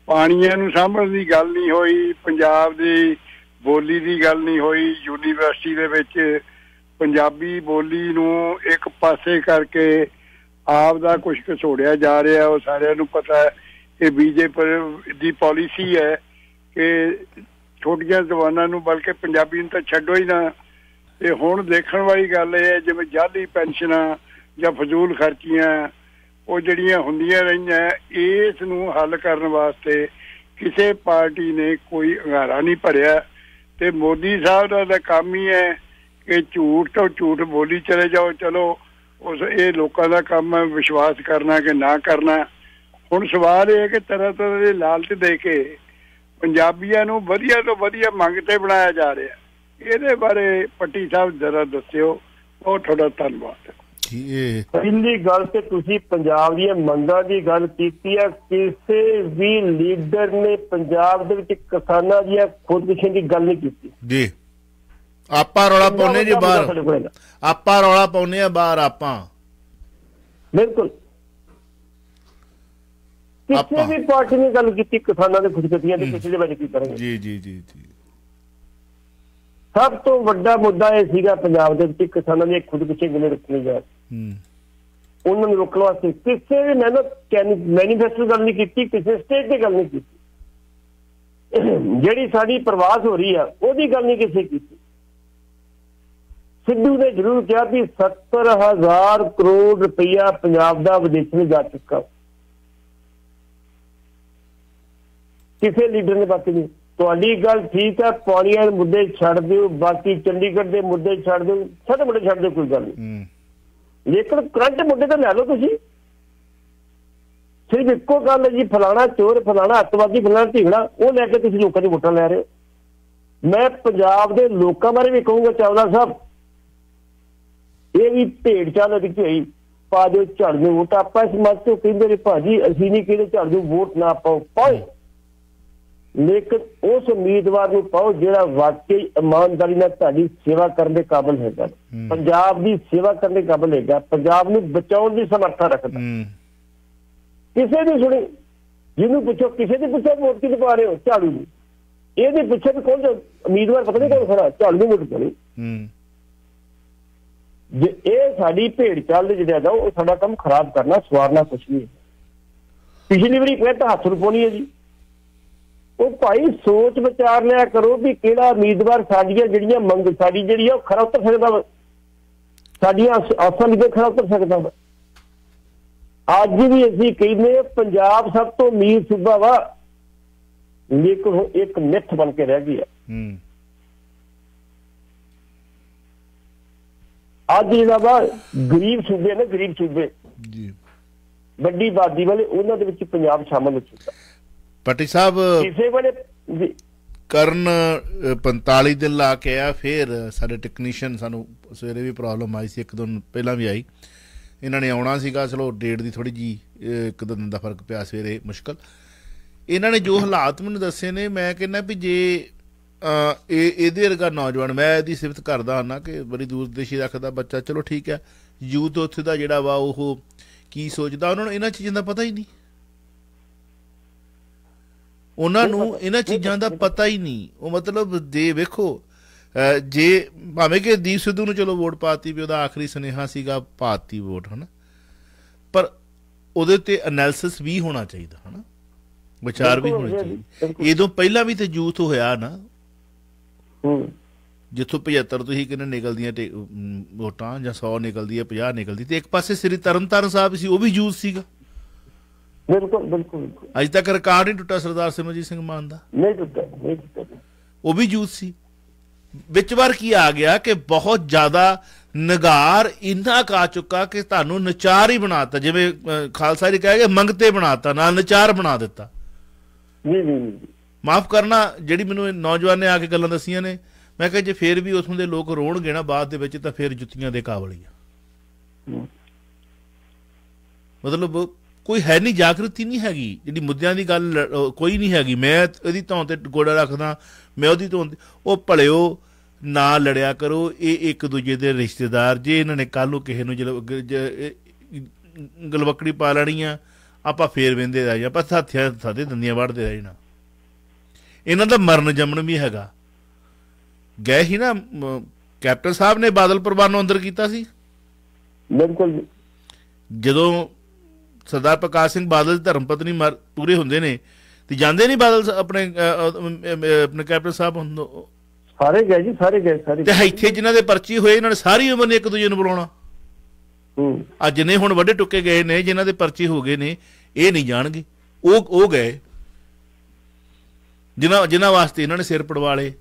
पानियां नूं सांभण दी गल नहीं होई, पंजाब दी बोली दी गल नहीं होई। यूनीवर्सिटी दे विच पंजाबी बोली नूं एक पासे करके आप दा कुछ घसोड़िया जा रहा, वो सारिआं नूं पता है। ये बीजेपी दी पॉलिसी है कि छोटियां जबानां नूं बल्कि पंजाबी नूं तां छड्डो ही ना। ते हुण देखण वाली गल है जिवें जाली पेंशनां जां फजूल खर्चियां वो जड़ियां हुंदियां रहियां, इस नूं हल करन वास्ते किसी पार्टी ने कोई अंगारा नहीं भरिया। ते मोदी साहब दा काम ही है कि झूठ तो झूठ बोली चले जाओ, चलो उस ये लोगों का काम है विश्वास करना कि ना करना। हुण सवाल ये कि तरह तरह के लालच दे के ਪੰਜਾਬੀਆਂ ਨੂੰ ਵਧੀਆ ਤੋਂ ਵਧੀਆ ਮੰਗ ਤੇ ਬਣਾਇਆ ਜਾ ਰਿਹਾ। ਇਹਦੇ ਬਾਰੇ ਪੱਟੀ ਸਾਹਿਬ ਜ਼ਰਾ ਦੱਸਿਓ। ਬਹੁਤ ਤੁਹਾਡਾ ਧੰਨਵਾਦ। ਪਹਿਲੀ ਗੱਲ ਤੇ ਤੁਸੀਂ ਪੰਜਾਬ ਦੀਆਂ ਮੰਗਾਂ ਦੀ ਗੱਲ ਕੀਤੀ ਹੈ। ਕਿਸੇ ਵੀ ਲੀਡਰ ਨੇ ਪੰਜਾਬ ਦੇ ਵਿੱਚ ਕਿਸਾਨਾਂ ਦੀਆਂ ਖੁਦਕੁਸ਼ੀਆਂ ਦੀ ਗੱਲ ਨਹੀਂ ਕੀਤੀ ਜੀ। ਆਪਾਂ ਰੌਲਾ ਪਾਉਂਦੇ ਜੀ ਬਾਹਰ, ਆਪਾਂ ਰੌਲਾ ਪਾਉਂਦੇ ਆ ਬਾਹਰ ਆਪਾਂ। ਬਿਲਕੁਲ ਕਿਸੇ ਵੀ ਪਾਰਟੀ ਨੇ ਗੱਲ ਕੀਤੀ ਕਿਸਾਨਾਂ ਦੇ ਖੁਦਕੁਸ਼ੀਆਂ ਦੀ, ਕਿਸੇ ਦੇ ਬਾਰੇ ਕੀ ਕਰਾਂਗੇ। ਜੀ ਜੀ ਜੀ ਜੀ। ਸਭ ਤੋਂ ਵੱਡਾ ਮੁੱਦਾ ਇਹ ਸੀਗਾ ਪੰਜਾਬ ਦੇ ਵਿੱਚ ਕਿਸਾਨਾਂ ਦੀਆਂ ਖੁਦਕੁਸ਼ੀਆਂ ਕਿਵੇਂ ਰੁਕਣੀਆਂ ਜਾਣ, ਉਹਨਾਂ ਨੂੰ ਰੋਕਣ ਵਾਸਤੇ ਕਿਸੇ ਵੀ ਮੈਨੀਫੈਸਟੋ ਗੱਲ ਨਹੀਂ ਕੀਤੀ, ਕਿਸੇ ਸਟੇਟ ਦੀ ਗੱਲ ਨਹੀਂ ਕੀਤੀ। ਜਿਹੜੀ ਸਾਡੀ ਪ੍ਰਵਾਸ ਹੋ ਰਹੀ ਆ ਉਹਦੀ ਗੱਲ ਨਹੀਂ ਕਿਸੇ ਕੀਤੀ। ਸਿੱਧੂ ਨੇ ਜ਼ਰੂਰ ਕਿਹਾ ਵੀ 70,000 ਕਰੋੜ ਰੁਪਈਆ ਪੰਜਾਬ ਦਾ ਵਿਦੇਸ਼ ਨੂੰ ਜਾ ਚੁੱਕਾ। ਕਿਸੇ ਲੀਡਰ ਨੇ ਬਾਕੀ ਨਹੀਂ। ਤੁਹਾਡੀ ਗੱਲ ਠੀਕ ਹੈ, ਪਾਣੀਆਂ ਦੇ ਮੁੱਦੇ ਛੱਡ ਦਿਓ, ਬਾਕੀ ਚੰਡੀਗੜ੍ਹ ਦੇ ਮੁੱਦੇ ਛੱਡ ਦਿਓ, ਸਾਰੇ ਮੁੱਦੇ ਛੱਡ ਦਿਓ, ਕੋਈ ਗੱਲ ਨਹੀਂ। ਲੇਕਿਨ ਕਰੰਟ ਮੁੱਦੇ ਤਾਂ ਲੈ ਲਓ ਤੁਸੀਂ। ਸਿਰਫ ਇੱਕੋ ਗੱਲ ਹੈ ਜੀ, ਫਲਾਣਾ ਚੋਰ, ਫਲਾਣਾ ਅੱਤਵਾਦੀ, ਫਲਾਣਾ ਢੀਂਗੜਾ, ਉਹ ਲੈ ਕੇ ਤੁਸੀਂ ਲੋਕਾਂ ਦੀ ਵੋਟਾਂ ਲੈ ਰਹੇ ਹੋ। ਮੈਂ ਪੰਜਾਬ ਦੇ ਲੋਕਾਂ ਬਾਰੇ ਵੀ ਕਹੂੰਗਾ, ਚਾਵਲਾ ਸਾਹਿਬ ਇਹ ਵੀ ਭੇਡ ਚਾਲ ਵਿੱਚ ਹੋਈ, ਪਾ ਦਿਓ ਝਾੜੂ ਨੂੰ ਵੋਟ। ਆਪਾਂ ਇਸ ਮਤ ਤੋਂ ਕਹਿੰਦੇ ਨੇ ਭਾਜੀ ਅਸੀਂ ਨਹੀਂ ਕਹਿੰਦੇ ਝਾੜੂ ਨੂੰ ਵੋਟ ਨਾ ਪਾਓ, ਪਾਓ, ਲੇਕਿਨ ਉਸ ਉਮੀਦਵਾਰ ਨੂੰ ਪਾਓ ਜਿਹੜਾ ਵਾਕਈ ਇਮਾਨਦਾਰੀ ਨਾਲ ਤੁਹਾਡੀ ਸੇਵਾ ਕਰਨ ਦੇ ਕਾਬਿਲ ਹੈਗਾ, ਪੰਜਾਬ ਦੀ ਸੇਵਾ ਕਰਨ ਦੇ ਕਾਬਿਲ ਹੈਗਾ, ਪੰਜਾਬ ਨੂੰ ਬਚਾਉਣ ਦੀ ਸਮਰੱਥਾ ਰੱਖਦਾ। ਕਿਸੇ ਦੀ ਸੁਣੀ, ਜਿਹਨੂੰ ਪੁੱਛੋ, ਕਿਸੇ ਦੀ ਪੁੱਛੋ ਵੋਟ ਕਿਹਨੂੰ ਪਾ ਰਹੇ ਹੋ, ਝਾੜੂ ਨੂੰ। ਇਹਦੇ ਪਿੱਛੇ ਵੀ ਕੌਣ ਉਮੀਦਵਾਰ ਪਤਾ ਨਹੀਂ ਕੌਣ ਖੜਾ, ਝਾੜੂ ਨੂੰ ਵੋਟ ਪਾਣੀ। ਜੇ ਇਹ ਸਾਡੀ ਭੇਡ ਚਾਲ ਦੇ ਜਿਹੜਾ ਉਹ ਸਾਡਾ ਕੰਮ ਖਰਾਬ ਕਰਨਾ, ਸਵਾਰਨਾ ਕੁਛ ਨਹੀਂ ਹੈ। ਪਿਛਲੀ ਵਾਰੀ ਕਹਿ ਤਾਂ ਹੱਥ ਰੁਪਾਉਣੀ ਹੈ ਜੀ। ਉਹ ਭਾਈ ਸੋਚ ਵਿਚਾਰ ਲਿਆ ਕਰੋ ਵੀ ਕਿਹੜਾ ਉਮੀਦਵਾਰ ਸਾਡੀਆਂ ਜਿਹੜੀਆਂ ਮੰਗ ਸਾਡੀ ਜਿਹੜੀ ਆ ਉਹ ਖਰਾ ਉਤਰ ਸਕਦਾ ਵਾ, ਸਾਡੀਆਂ ਆਸਾਂ ਲਈ ਖਰਾ ਉਤਰ ਸਕਦਾ ਵਾ। ਅੱਜ ਵੀ ਅਸੀਂ ਕਹਿੰਦੇ ਪੰਜਾਬ ਸਭ ਤੋਂ ਅਮੀਰ ਸੂਬਾ ਵਾ, ਲੇਕਿਨ ਇੱਕ ਮਿੱਥ ਬਣ ਕੇ ਰਹਿ ਗਈ ਆ। ਅੱਜ ਜਿਹੜਾ ਵਾ ਗਰੀਬ ਸੂਬੇ ਨੇ, ਗਰੀਬ ਸੂਬੇ ਵੱਡੀ ਆਬਾਦੀ ਵਾਲੇ, ਉਹਨਾਂ ਦੇ ਵਿੱਚ ਪੰਜਾਬ ਸ਼ਾਮਲ ਹੋ ਚੁੱਕਾ। ਪੱਟੀ ਸਾਹਿਬ ਕਿਸੇ ਵੇਲੇ ਕਰਨ 45 ਦਿਨ ਲਾ ਕੇ ਆ, ਫਿਰ ਸਾਡੇ ਟੈਕਨੀਸ਼ੀਅਨ, ਸਾਨੂੰ ਸਵੇਰੇ ਵੀ ਪ੍ਰੋਬਲਮ ਆਈ ਸੀ, ਇੱਕ ਦਿਨ ਪਹਿਲਾਂ ਵੀ ਆਈ, ਇਹਨਾਂ ਨੇ ਆਉਣਾ ਸੀਗਾ, ਚਲੋ ਡੇਟ ਦੀ ਥੋੜ੍ਹੀ ਜਿਹੀ ਇੱਕ ਦਿਨ ਦਾ ਫਰਕ ਪਿਆ, ਸਵੇਰੇ ਮੁਸ਼ਕਲ। ਇਹਨਾਂ ਨੇ ਜੋ ਹਾਲਾਤ ਮੈਨੂੰ ਦੱਸੇ ਨੇ, ਮੈਂ ਕਹਿੰਦਾ ਵੀ ਜੇ ਇਹਦੇ ਵਰਗਾ ਨੌਜਵਾਨ, ਮੈਂ ਇਹਦੀ ਸਿਫਤ ਕਰਦਾ ਹਾਂ ਕਿ ਬੜੀ ਦੂਰਦੇਸ਼ੀ ਰੱਖਦਾ ਬੱਚਾ, ਚਲੋ ਠੀਕ ਹੈ, ਯੂਥ ਉੱਥੇ ਦਾ ਜਿਹੜਾ ਵਾ ਉਹ ਕੀ ਸੋਚਦਾ, ਉਹਨਾਂ ਨੂੰ ਇਹਨਾਂ ਚੀਜ਼ਾਂ ਦਾ ਪਤਾ ਹੀ ਨਹੀਂ, ਉਹਨਾਂ ਨੂੰ ਇਹਨਾਂ ਚੀਜ਼ਾਂ ਦਾ ਪਤਾ ਹੀ ਨਹੀਂ। ਉਹ ਮਤਲਬ ਜੇ ਵੇਖੋ, ਜੇ ਭਾਵੇਂ ਕਿ ਦੀਪ ਸਿੱਧੂ ਨੂੰ ਚਲੋ ਵੋਟ ਪਾਤੀ ਵੀ ਉਹਦਾ ਆਖਰੀ ਸੁਨੇਹਾ ਸੀਗਾ, ਪਾਤੀ ਵੋਟ, ਹੈ ਨਾ, ਪਰ ਉਹਦੇ ਤੇ ਐਨਾਲਿਸਿਸ ਵੀ ਹੋਣਾ ਚਾਹੀਦਾ, ਹੈ ਨਾ, ਵਿਚਾਰ ਵੀ ਹੋਣੇ ਚਾਹੀਦੇ। ਇਹਦੋਂ ਪਹਿਲਾਂ ਵੀ ਤੇ ਯੂਥ ਹੋਇਆ ਨਾ, ਜਿੱਥੋਂ 75 ਤੁਸੀਂ ਕਹਿੰਦੇ ਨਿਕਲਦੀਆਂ ਵੋਟਾਂ ਜਾਂ 100 ਨਿਕਲਦੀ ਹੈ, 50 ਨਿਕਲਦੀ, ਤੇ ਇੱਕ ਪਾਸੇ ਸ੍ਰੀ ਤਰਨਤਾਰਨ ਸਾਹਿਬ ਸੀ, ਉਹ ਵੀ ਯੂਥ ਸੀਗਾ। ਬਿਲਕੁਲ ਬਿਲਕੁਲ ਅੱਜ ਤੱਕ ਰਿਕਾਰਡ ਨਹੀਂ ਟੁੱਟਾ ਸਰਦਾਰ ਸਿਮਰਜੀਤ ਸਿੰਘ ਮਾਨ ਦਾ, ਨਹੀਂ ਟੁੱਟਾ, ਨਹੀਂ ਟੁੱਟਾ, ਉਹ ਵੀ ਯੂਥ ਸੀ। ਵਿੱਚ ਵਾਰ ਕੀ ਆ ਗਿਆ ਕਿ ਬਹੁਤ ਜ਼ਿਆਦਾ ਨਿਗਾਰ ਇੰਨਾ ਕਾ ਚੁੱਕਾ ਕਿ ਤੁਹਾਨੂੰ ਨਚਾਰ ਹੀ ਬਣਾਤਾ, ਜਿਵੇਂ ਖਾਲਸਾ ਜੀ ਕਹਿ ਗਏ ਮੰਗਤੇ ਬਣਾਤਾ, ਨਾਲ ਨਚਾਰ ਬਣਾ ਦਿੱਤਾ। ਮਾਫ ਕਰਨਾ, ਜਿਹੜੀ ਮੈਨੂੰ ਨੌਜਵਾਨ ਨੇ ਆ ਕੇ ਗੱਲਾਂ ਦੱਸੀਆਂ ਨੇ, ਮੈਂ ਕਿਹਾ ਜੇ ਫੇਰ ਵੀ ਉੱਥੋਂ ਦੇ ਲੋਕ ਰੋਣਗੇ ਨਾ ਬਾਅਦ ਦੇ ਵਿੱਚ, ਤਾਂ ਫਿਰ ਜੁੱਤੀਆਂ ਦੇ ਕਾਬਲ ਹੀ ਆ। ਮਤਲਬ ਕੋਈ ਹੈ ਨਹੀਂ, ਜਾਗਰਤੀ ਨਹੀਂ ਹੈਗੀ, ਜਿਹੜੀ ਮੁੱਦਿਆਂ ਦੀ ਗੱਲ ਕੋਈ ਨਹੀਂ ਹੈਗੀ। ਮੈਂ ਇਹਦੀ ਧੌਣ ਤੇ ਗੋਡਾ ਰੱਖਦਾ, ਮੈਂ ਉਹਦੀ ਧੌਣ ਤੇ, ਉਹ ਭਲਿਓ ਨਾ ਲੜਿਆ ਕਰੋ, ਇਹ ਇੱਕ ਦੂਜੇ ਦੇ ਰਿਸ਼ਤੇਦਾਰ ਜੇ। ਇਹਨਾਂ ਨੇ ਕੱਲ੍ਹ ਨੂੰ ਕਿਸੇ ਨੂੰ ਗਲਵੱਕੜੀ ਪਾ ਲੈਣੀ ਆ, ਆਪਾਂ ਫੇਰ ਵਹਿੰਦੇ ਰਹਿ ਜਾ, ਆਪਾਂ ਸਾਥੀਆਂ ਸਾਦੇ ਦੰਦੀਆਂ ਵੜਦੇ ਰਹਿ ਜਾਣਾ। ਇਹਨਾਂ ਦਾ ਮਰਨ ਜੰਮਣ ਵੀ ਹੈਗਾ। ਗਏ ਸੀ ਨਾ ਕੈਪਟਨ ਸਾਹਿਬ ਨੇ ਬਾਦਲ ਪਰਿਵਾਰ ਨੂੰ ਅੰਦਰ ਕੀਤਾ ਸੀ, ਬਿਲਕੁਲ। ਜਦੋਂ ਸਰਦਾਰ ਪ੍ਰਕਾਸ਼ ਸਿੰਘ ਬਾਦਲ ਧਰਮ ਪਤਨੀ ਪੂਰੇ ਹੁੰਦੇ ਨੇ ਤੇ ਜਾਂਦੇ ਨਹੀਂ ਬਾਦਲ ਆਪਣੇ ਕੈਪਟਨ ਸਾਹਿਬ, ਸਾਰੇ ਗਏ ਜੀ, ਸਾਰੇ ਗਏ, ਸਾਰੇ। ਤੇ ਇੱਥੇ ਜਿਨ੍ਹਾਂ ਦੇ ਪਰਚੀ ਹੋਏ, ਇਹਨਾਂ ਨੇ ਸਾਰੀ ਉਮਰ ਨੇ ਇੱਕ ਦੂਜੇ ਨੂੰ ਬੁਲਾਉਣਾ। ਅੱਜ ਨੇ ਹੁਣ ਵੱਡੇ ਟੁੱਕੇ ਗਏ ਨੇ, ਜਿਨ੍ਹਾਂ ਦੇ ਪਰਚੀ ਹੋ ਗਏ ਨੇ, ਇਹ ਨਹੀਂ ਜਾਣਗੇ, ਉਹ ਗਏ ਜਿਨ੍ਹਾਂ ਵਾਸਤੇ ਇਹਨਾਂ ਨੇ ਸਿਰ ਪੜਵਾ ਲਏ,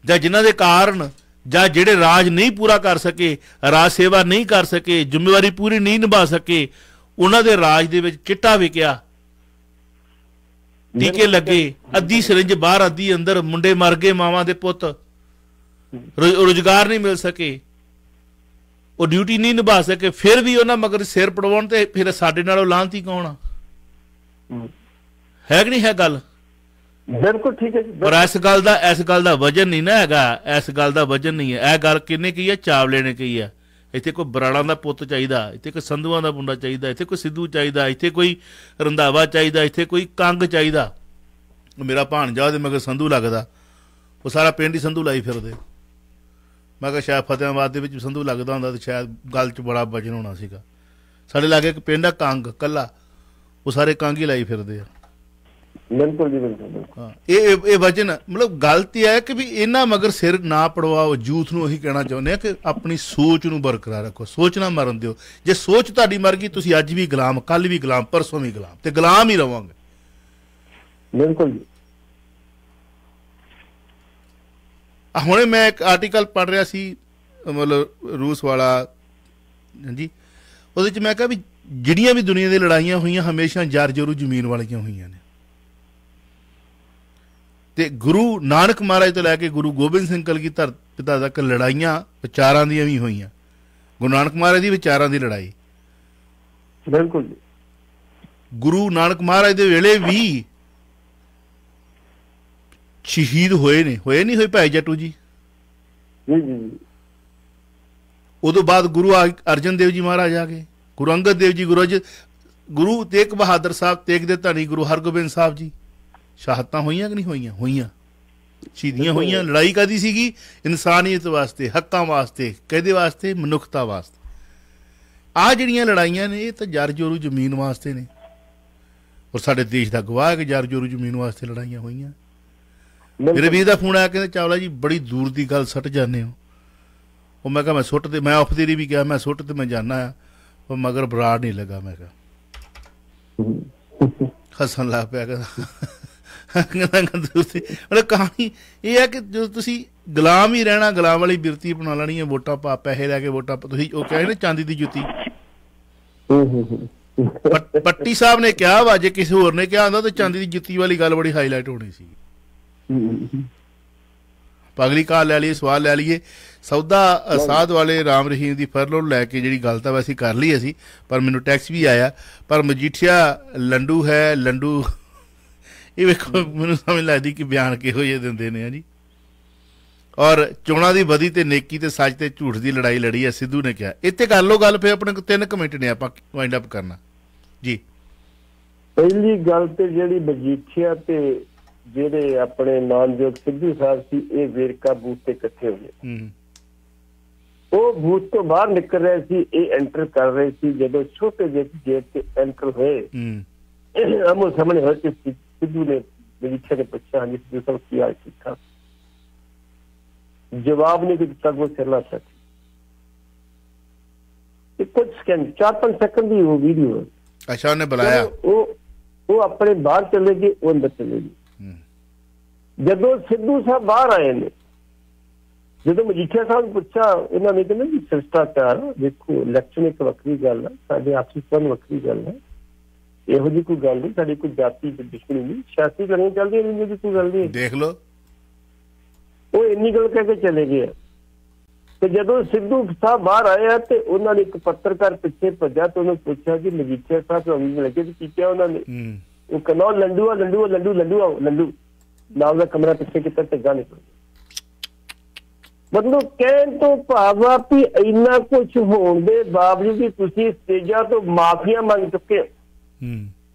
ਜਾਂ ਜਿਨ੍ਹਾਂ ਦੇ ਕਾਰਨ, ਜਾਂ ਜਿਹੜੇ ਰਾਜ ਨਹੀਂ ਪੂਰਾ ਕਰ ਸਕੇ, ਰਾਜ ਸੇਵਾ ਨਹੀਂ ਕਰ ਸਕੇ, ਜ਼ਿੰਮੇਵਾਰੀ ਪੂਰੀ ਨਹੀਂ ਨਿਭਾ ਸਕੇ, ਉਹਨਾਂ ਦੇ ਰਾਜ ਦੇ ਵਿੱਚ ਚਿੱਟਾ ਵਿਕਿਆ, ਟੀਕੇ ਲੱਗੇ, ਅੱਧੀ ਸਿਰਿੰਜ ਬਾਹਰ ਅੱਧੀ ਅੰਦਰ, ਮੁੰਡੇ ਮਰ ਗਏ, ਮਾਵਾਂ ਦੇ ਪੁੱਤ, ਰੁਜ਼ਗਾਰ ਨਹੀਂ ਮਿਲ ਸਕੇ, ਉਹ ਡਿਊਟੀ ਨਹੀਂ ਨਿਭਾ ਸਕੇ, ਫਿਰ ਵੀ ਉਹਨਾਂ ਮਗਰ ਸਿਰ ਪੜਵਾਉਣ, ਤੇ ਫਿਰ ਸਾਡੇ ਨਾਲੋਂ ਲਾਂਤੀ ਕੌਣ ਆ? ਹੈ ਕਿ ਨਹੀਂ ਹੈ ਗੱਲ? ਬਿਲਕੁਲ ਠੀਕ ਹੈ ਜੀ। ਪਰ ਇਸ ਗੱਲ ਦਾ ਵਜਨ ਨਹੀਂ ਨਾ ਹੈਗਾ, ਇਸ ਗੱਲ ਦਾ ਵਜਨ ਨਹੀਂ ਹੈ। ਇਹ ਗੱਲ ਕਿਹਨੇ ਕਹੀ ਹੈ? ਚਾਵਲੇ ਨੇ ਕਹੀ ਹੈ। ਇੱਥੇ ਕੋਈ ਬਰਾੜਾਂ ਦਾ ਪੁੱਤ ਚਾਹੀਦਾ, ਇੱਥੇ ਕੋਈ ਸੰਧੂਆਂ ਦਾ ਮੁੰਡਾ ਚਾਹੀਦਾ, ਇੱਥੇ ਕੋਈ ਸਿੱਧੂ ਚਾਹੀਦਾ, ਇੱਥੇ ਕੋਈ ਰੰਧਾਵਾ ਚਾਹੀਦਾ, ਇੱਥੇ ਕੋਈ ਕੰਗ ਚਾਹੀਦਾ। ਮੇਰਾ ਭਾਣਜਾ ਉਹਦੇ ਮਗਰ ਸੰਧੂ ਲੱਗਦਾ, ਉਹ ਸਾਰਾ ਪਿੰਡ ਹੀ ਸੰਧੂ ਲਾਈ ਫਿਰਦੇ। ਮੈਂ ਕਿਹਾ ਸ਼ਾਇਦ ਫਤਿਆਬਾਦ ਦੇ ਵਿੱਚ ਸੰਧੂ ਲੱਗਦਾ ਹੁੰਦਾ ਤਾਂ ਸ਼ਾਇਦ ਗੱਲ 'ਚ ਬੜਾ ਵਜਨ ਹੋਣਾ ਸੀਗਾ। ਸਾਡੇ ਲਾਗੇ ਇੱਕ ਪਿੰਡ ਆ ਕੰਗ ਕੱਲਾ, ਉਹ ਸਾਰੇ ਕੰਗ ਹੀ ਲਾਈ ਫਿਰਦੇ ਆ। ਬਿਲਕੁਲ ਜੀ, ਬਿਲਕੁਲ। ਹਾਂ, ਇਹ ਵਜਨ ਮਤਲਬ ਗੱਲ ਤੇ ਹੈ ਕਿ ਵੀ ਇਹਨਾਂ ਮਗਰ ਸਿਰ ਨਾ ਪੜਵਾਓ। ਯੂਥ ਨੂੰ ਉਹੀ ਕਹਿਣਾ ਚਾਹੁੰਦੇ ਆ ਕਿ ਆਪਣੀ ਸੋਚ ਨੂੰ ਬਰਕਰਾਰ ਰੱਖੋ, ਸੋਚ ਨਾ ਮਰਨ ਦਿਓ। ਜੇ ਸੋਚ ਤੁਹਾਡੀ ਮਰ ਗਈ, ਤੁਸੀਂ ਅੱਜ ਵੀ ਗੁਲਾਮ, ਕੱਲ ਵੀ ਗੁਲਾਮ, ਪਰਸੋਂ ਵੀ ਗੁਲਾਮ, ਤੇ ਗੁਲਾਮ ਹੀ ਰਵਾਂਗੇ। ਬਿਲਕੁਲ ਜੀ। ਹੁਣੇ ਮੈਂ ਇੱਕ ਆਰਟੀਕਲ ਪੜ੍ਹ ਰਿਹਾ ਸੀ, ਮਤਲਬ ਰੂਸ ਵਾਲਾ, ਹਾਂਜੀ, ਉਹਦੇ 'ਚ ਮੈਂ ਕਿਹਾ ਵੀ ਜਿਹੜੀਆਂ ਵੀ ਦੁਨੀਆ ਦੀਆਂ ਲੜਾਈਆਂ ਹੋਈਆਂ ਹਮੇਸ਼ਾ ਜਰ ਜੋਰੂ ਜ਼ਮੀਨ ਵਾਲੀਆਂ ਹੋਈਆਂ ਨੇ। ਤੇ ਗੁਰੂ ਨਾਨਕ ਮਹਾਰਾਜ ਤੋਂ ਲੈ ਕੇ ਗੁਰੂ ਗੋਬਿੰਦ ਸਿੰਘ ਕਲਗੀਧਰ ਪਿਤਾ ਤੱਕ ਲੜਾਈਆਂ ਵਿਚਾਰਾਂ ਦੀਆਂ ਵੀ ਹੋਈਆਂ। ਗੁਰੂ ਨਾਨਕ ਮਹਾਰਾਜ ਦੀ ਵਿਚਾਰਾਂ ਦੀ ਲੜਾਈ, ਬਿਲਕੁਲ ਜੀ। ਗੁਰੂ ਨਾਨਕ ਮਹਾਰਾਜ ਦੇ ਵੇਲੇ ਵੀ ਸ਼ਹੀਦ ਹੋਏ ਨੇ, ਹੋਏ ਨਹੀਂ ਹੋਏ ਭਾਈ ਜੱਟੂ ਜੀ? ਉਦੋਂ ਬਾਅਦ ਗੁਰੂ ਅਰਜਨ ਦੇਵ ਜੀ ਮਹਾਰਾਜ ਆ ਗਏ, ਗੁਰੂ ਅੰਗਦ ਦੇਵ ਜੀ, ਗੁਰੂ ਤੇਗ ਬਹਾਦਰ ਸਾਹਿਬ, ਤੇਗ ਦੇ ਧਨੀ ਗੁਰੂ ਹਰਗੋਬਿੰਦ ਸਾਹਿਬ ਜੀ। ਸ਼ਹਾਦਤਾਂ ਹੋਈਆਂ ਕਿ ਨਹੀਂ ਹੋਈਆਂ? ਹੋਈਆਂ, ਸ਼ਹੀਦੀਆਂ ਹੋਈਆਂ। ਲੜਾਈ ਕਾਹਦੀ ਸੀਗੀ? ਇਨਸਾਨੀਅਤ ਵਾਸਤੇ, ਹੱਕਾਂ ਵਾਸਤੇ, ਕਿਹਦੇ ਵਾਸਤੇ? ਮਨੁੱਖਤਾ ਵਾਸਤੇ। ਆਹ ਜਿਹੜੀਆਂ ਲੜਾਈਆਂ ਨੇ ਇਹ ਤਾਂ ਜਰ ਜੋਰੂ ਜ਼ਮੀਨ ਵਾਸਤੇ ਨੇ, ਔਰ ਸਾਡੇ ਦੇਸ਼ ਦਾ ਗਵਾਹ ਹੈ ਕਿ ਜਰ ਜੋਰੂ ਜ਼ਮੀਨ ਵਾਸਤੇ ਲੜਾਈਆਂ ਹੋਈਆਂ। ਮੇਰੇ ਵੀਰ ਦਾ ਫੋਨ ਆਇਆ, ਕਹਿੰਦੇ ਚਾਵਲਾ ਜੀ ਬੜੀ ਦੂਰ ਦੀ ਗੱਲ ਸੁੱਟ ਜਾਂਦੇ ਹੋ। ਉਹ ਮੈਂ ਕਿਹਾ ਮੈਂ ਸੁੱਟ ਤੇ, ਮੈਂ ਆਫ ਦੀ ਵੀ ਕਿਹਾ ਮੈਂ ਸੁੱਟ ਤੇ ਮੈਂ ਜਾਣਾ ਆ, ਉਹ ਮਗਰ ਬਰਾੜ ਨਹੀਂ ਲੱਗਾ। ਮੈਂ ਕਿਹਾ ਹੱਸਣ ਲੱਗ ਪਿਆ, ਮਤਲਬ ਕਹਾਣੀ ਇਹ ਹੈ ਕਿ ਜਦੋਂ ਤੁਸੀਂ ਗੁਲਾਮ ਹੀ ਰਹਿਣਾ, ਗੁਲਾਮ ਵਾਲੀ ਬਿਰਤੀ ਬਣਾ ਲੈਣੀ ਹੈ, ਵੋਟਾਂ ਪਾ, ਪੈਸੇ ਲੈ ਕੇ ਵੋਟਾਂ, ਤੁਸੀਂ ਉਹ ਕਹੇ ਨਾ ਚਾਂਦੀ ਦੀ ਜੁੱਤੀ। ਪੱਟੀ ਸਾਹਿਬ ਨੇ ਕਿਹਾ ਵਾ, ਜੇ ਕਿਸੇ ਹੋਰ ਨੇ ਕਿਹਾ ਹੁੰਦਾ ਤਾਂ ਚਾਂਦੀ ਦੀ ਜੁੱਤੀ ਵਾਲੀ ਗੱਲ ਬੜੀ ਹਾਈਲਾਈਟ ਹੋਣੀ ਸੀ। ਅਗਲੀ ਕਾਲ ਲੈ ਲਈਏ, ਸਵਾਲ ਲੈ ਲਈਏ। ਸੌਦਾ ਸਾਧ ਵਾਲੇ ਰਾਮ ਰਹੀਮ ਦੀ ਫਰਲੋ ਲੈ ਕੇ ਜਿਹੜੀ ਗੱਲ ਤਾਂ ਵੈਸੇ ਕਰ ਲਈ ਅਸੀਂ, ਪਰ ਮੈਨੂੰ ਟੈਕਸ ਵੀ ਆਇਆ। ਪਰ ਮਜੀਠੀਆ ਲੰਡੂ ਹੈ, ਲੰਡੂ ਇਹ ਵੇਖੋ, ਮੈਨੂੰ ਸਮਝ ਲੱਗਦੀ ਕਿ ਬਿਆਨ ਕਿਹੋ ਜਿਹੇ ਦਿੰਦੇ ਨੇ ਜੀ। ਔਰ ਚੋਣਾਂ ਦੀ ਵਧੀ ਤੇ ਨੇਕੀ ਤੇ ਸੱਚ ਤੇ ਝੂਠ ਦੀ ਲੜਾਈ ਲੜੀ ਹੈ, ਸਿੱਧੂ ਨੇ ਕਿਹਾ। ਇੱਥੇ ਕਰ ਲਓ ਗੱਲ, ਫਿਰ ਆਪਣੇ 3 ਮਿੰਟ ਨੇ ਆਪਾਂ ਵਾਈਂਡ ਅਪ ਕਰਨਾ ਜੀ। ਪਹਿਲੀ ਗੱਲ ਤੇ ਜਿਹੜੀ ਮਜੀਠੀਆ ਤੇ ਜਿਹੜੇ ਆਪਣੇ ਮਾਨਯੋਗ ਸਿੱਧੂ ਸਾਹਿਬ ਸੀ, ਇਹ ਵੇਰਕਾ ਬੂਥ ਤੇ ਇਕੱਠੇ ਹੋਏ। ਉਹ ਬੂਥ ਤੋਂ ਬਾਹਰ ਨਿਕਲ ਰਹੇ ਸੀ, ਇਹ ਐਂਟਰ ਕਰ ਰਹੇ ਸੀ। ਜਦੋਂ ਛੋਟੇ ਜਿਹੇ ਗੇਟ ਤੇ ਐਂਟਰ ਹੋਏ, ਆਮੋ ਸਾਹਮਣੇ ਹੋਏ ਕਿ ਸਿੱਧੂ ਨੇ ਮਜੀਠੀਆ ਨੇ ਪੁੱਛਿਆ, ਹਾਂਜੀ ਸਿੱਧੂ ਸਾਹਿਬ ਕੀ ਹਾਲ? ਠੀਕ ਠਾਕ। ਜਵਾਬ ਨਹੀਂ ਦਿੱਤਾ, ਉਹ ਸਿਰ ਲਾ ਸਕਤੀ। ਕੁਝ ਸਕਿੰਟ, 4-5 ਸੈਕਿੰਡ ਦੀ ਉਹ ਵੀਡੀਓ। ਅੱਛਾ, ਉਹਨੇ ਬੁਲਾਇਆ, ਉਹ ਆਪਣੇ ਬਾਹਰ ਚਲੇ ਗਏ, ਉਹ ਅੰਦਰ ਚਲੇ ਗਏ। ਜਦੋਂ ਸਿੱਧੂ ਸਾਹਿਬ ਬਾਹਰ ਆਏ ਨੇ, ਜਦੋਂ ਮਜੀਠੀਆ ਸਾਹਿਬ ਨੂੰ ਪੁੱਛਿਆ, ਇਹਨਾਂ ਨੇ ਕਹਿੰਦੇ ਜੀ ਸ਼ਿਸ਼ਟਾਚਾਰ ਦੇਖੋ, ਇਲੈਕਸ਼ਨ ਇੱਕ ਵੱਖਰੀ ਗੱਲ ਹੈ, ਸਾਡੇ ਆਪਸੀ ਸੰਬੰਧ ਵੱਖਰੀ ਗੱਲ ਹੈ, ਇਹੋ ਜਿਹੀ ਕੋਈ ਗੱਲ ਨਹੀਂ, ਸਾਡੀ ਕੋਈ ਜਾਤੀ ਦੁਸ਼ਮਣੀ ਨਹੀਂ, ਸਿਆਸੀ ਲੜਾਈਆਂ ਚੱਲਦੀਆਂ ਨਹੀਂ, ਇਹਦੀ ਕੋਈ ਗੱਲ ਨਹੀਂ, ਦੇਖ ਲਓ। ਉਹ ਇੰਨੀ ਗੱਲ ਕਹਿ ਕੇ ਚਲੇ ਗਏ। ਤੇ ਜਦੋਂ ਸਿੱਧੂ ਸਾਹਿਬ ਬਾਹਰ ਆਇਆ ਤੇ ਉਹਨਾਂ ਨੇ ਇੱਕ ਪੱਤਰਕਾਰ ਪਿੱਛੇ ਭੱਜਾ ਤੇ ਉਹਨੂੰ ਪੁੱਛਿਆ ਕਿ ਮਜੀਠੀਆ ਸਾਹਿਬ ਨੂੰ ਲੱਗੇ ਤੇ ਕੀ ਕਿਹਾ ਉਹਨਾਂ ਨੇ? ਉਹ ਕਹਿੰਦਾ ਲੰਡੂ ਆ, ਲੰਡੂ ਆ, ਲੰਡੂ, ਲੰਡੂ ਆ, ਲੰਡੂ ਨਾਲ ਦਾ ਕਮਰਾ ਪਿੱਛੇ ਕੀਤਾ ਤੇ ਗਾ ਨਿਕਲ ਗਿਆ। ਮਤਲਬ ਕਹਿਣ ਤੋਂ ਭਾਵ ਆ ਵੀ ਇੰਨਾ ਕੁਛ ਹੋਣ ਦੇ ਬਾਵਜੂਦ ਵੀ ਤੁਸੀਂ ਸਟੇਜਾਂ ਤੋਂ ਮਾਫੀਆਂ ਮੰਗ ਚੁੱਕੇ ਹੋ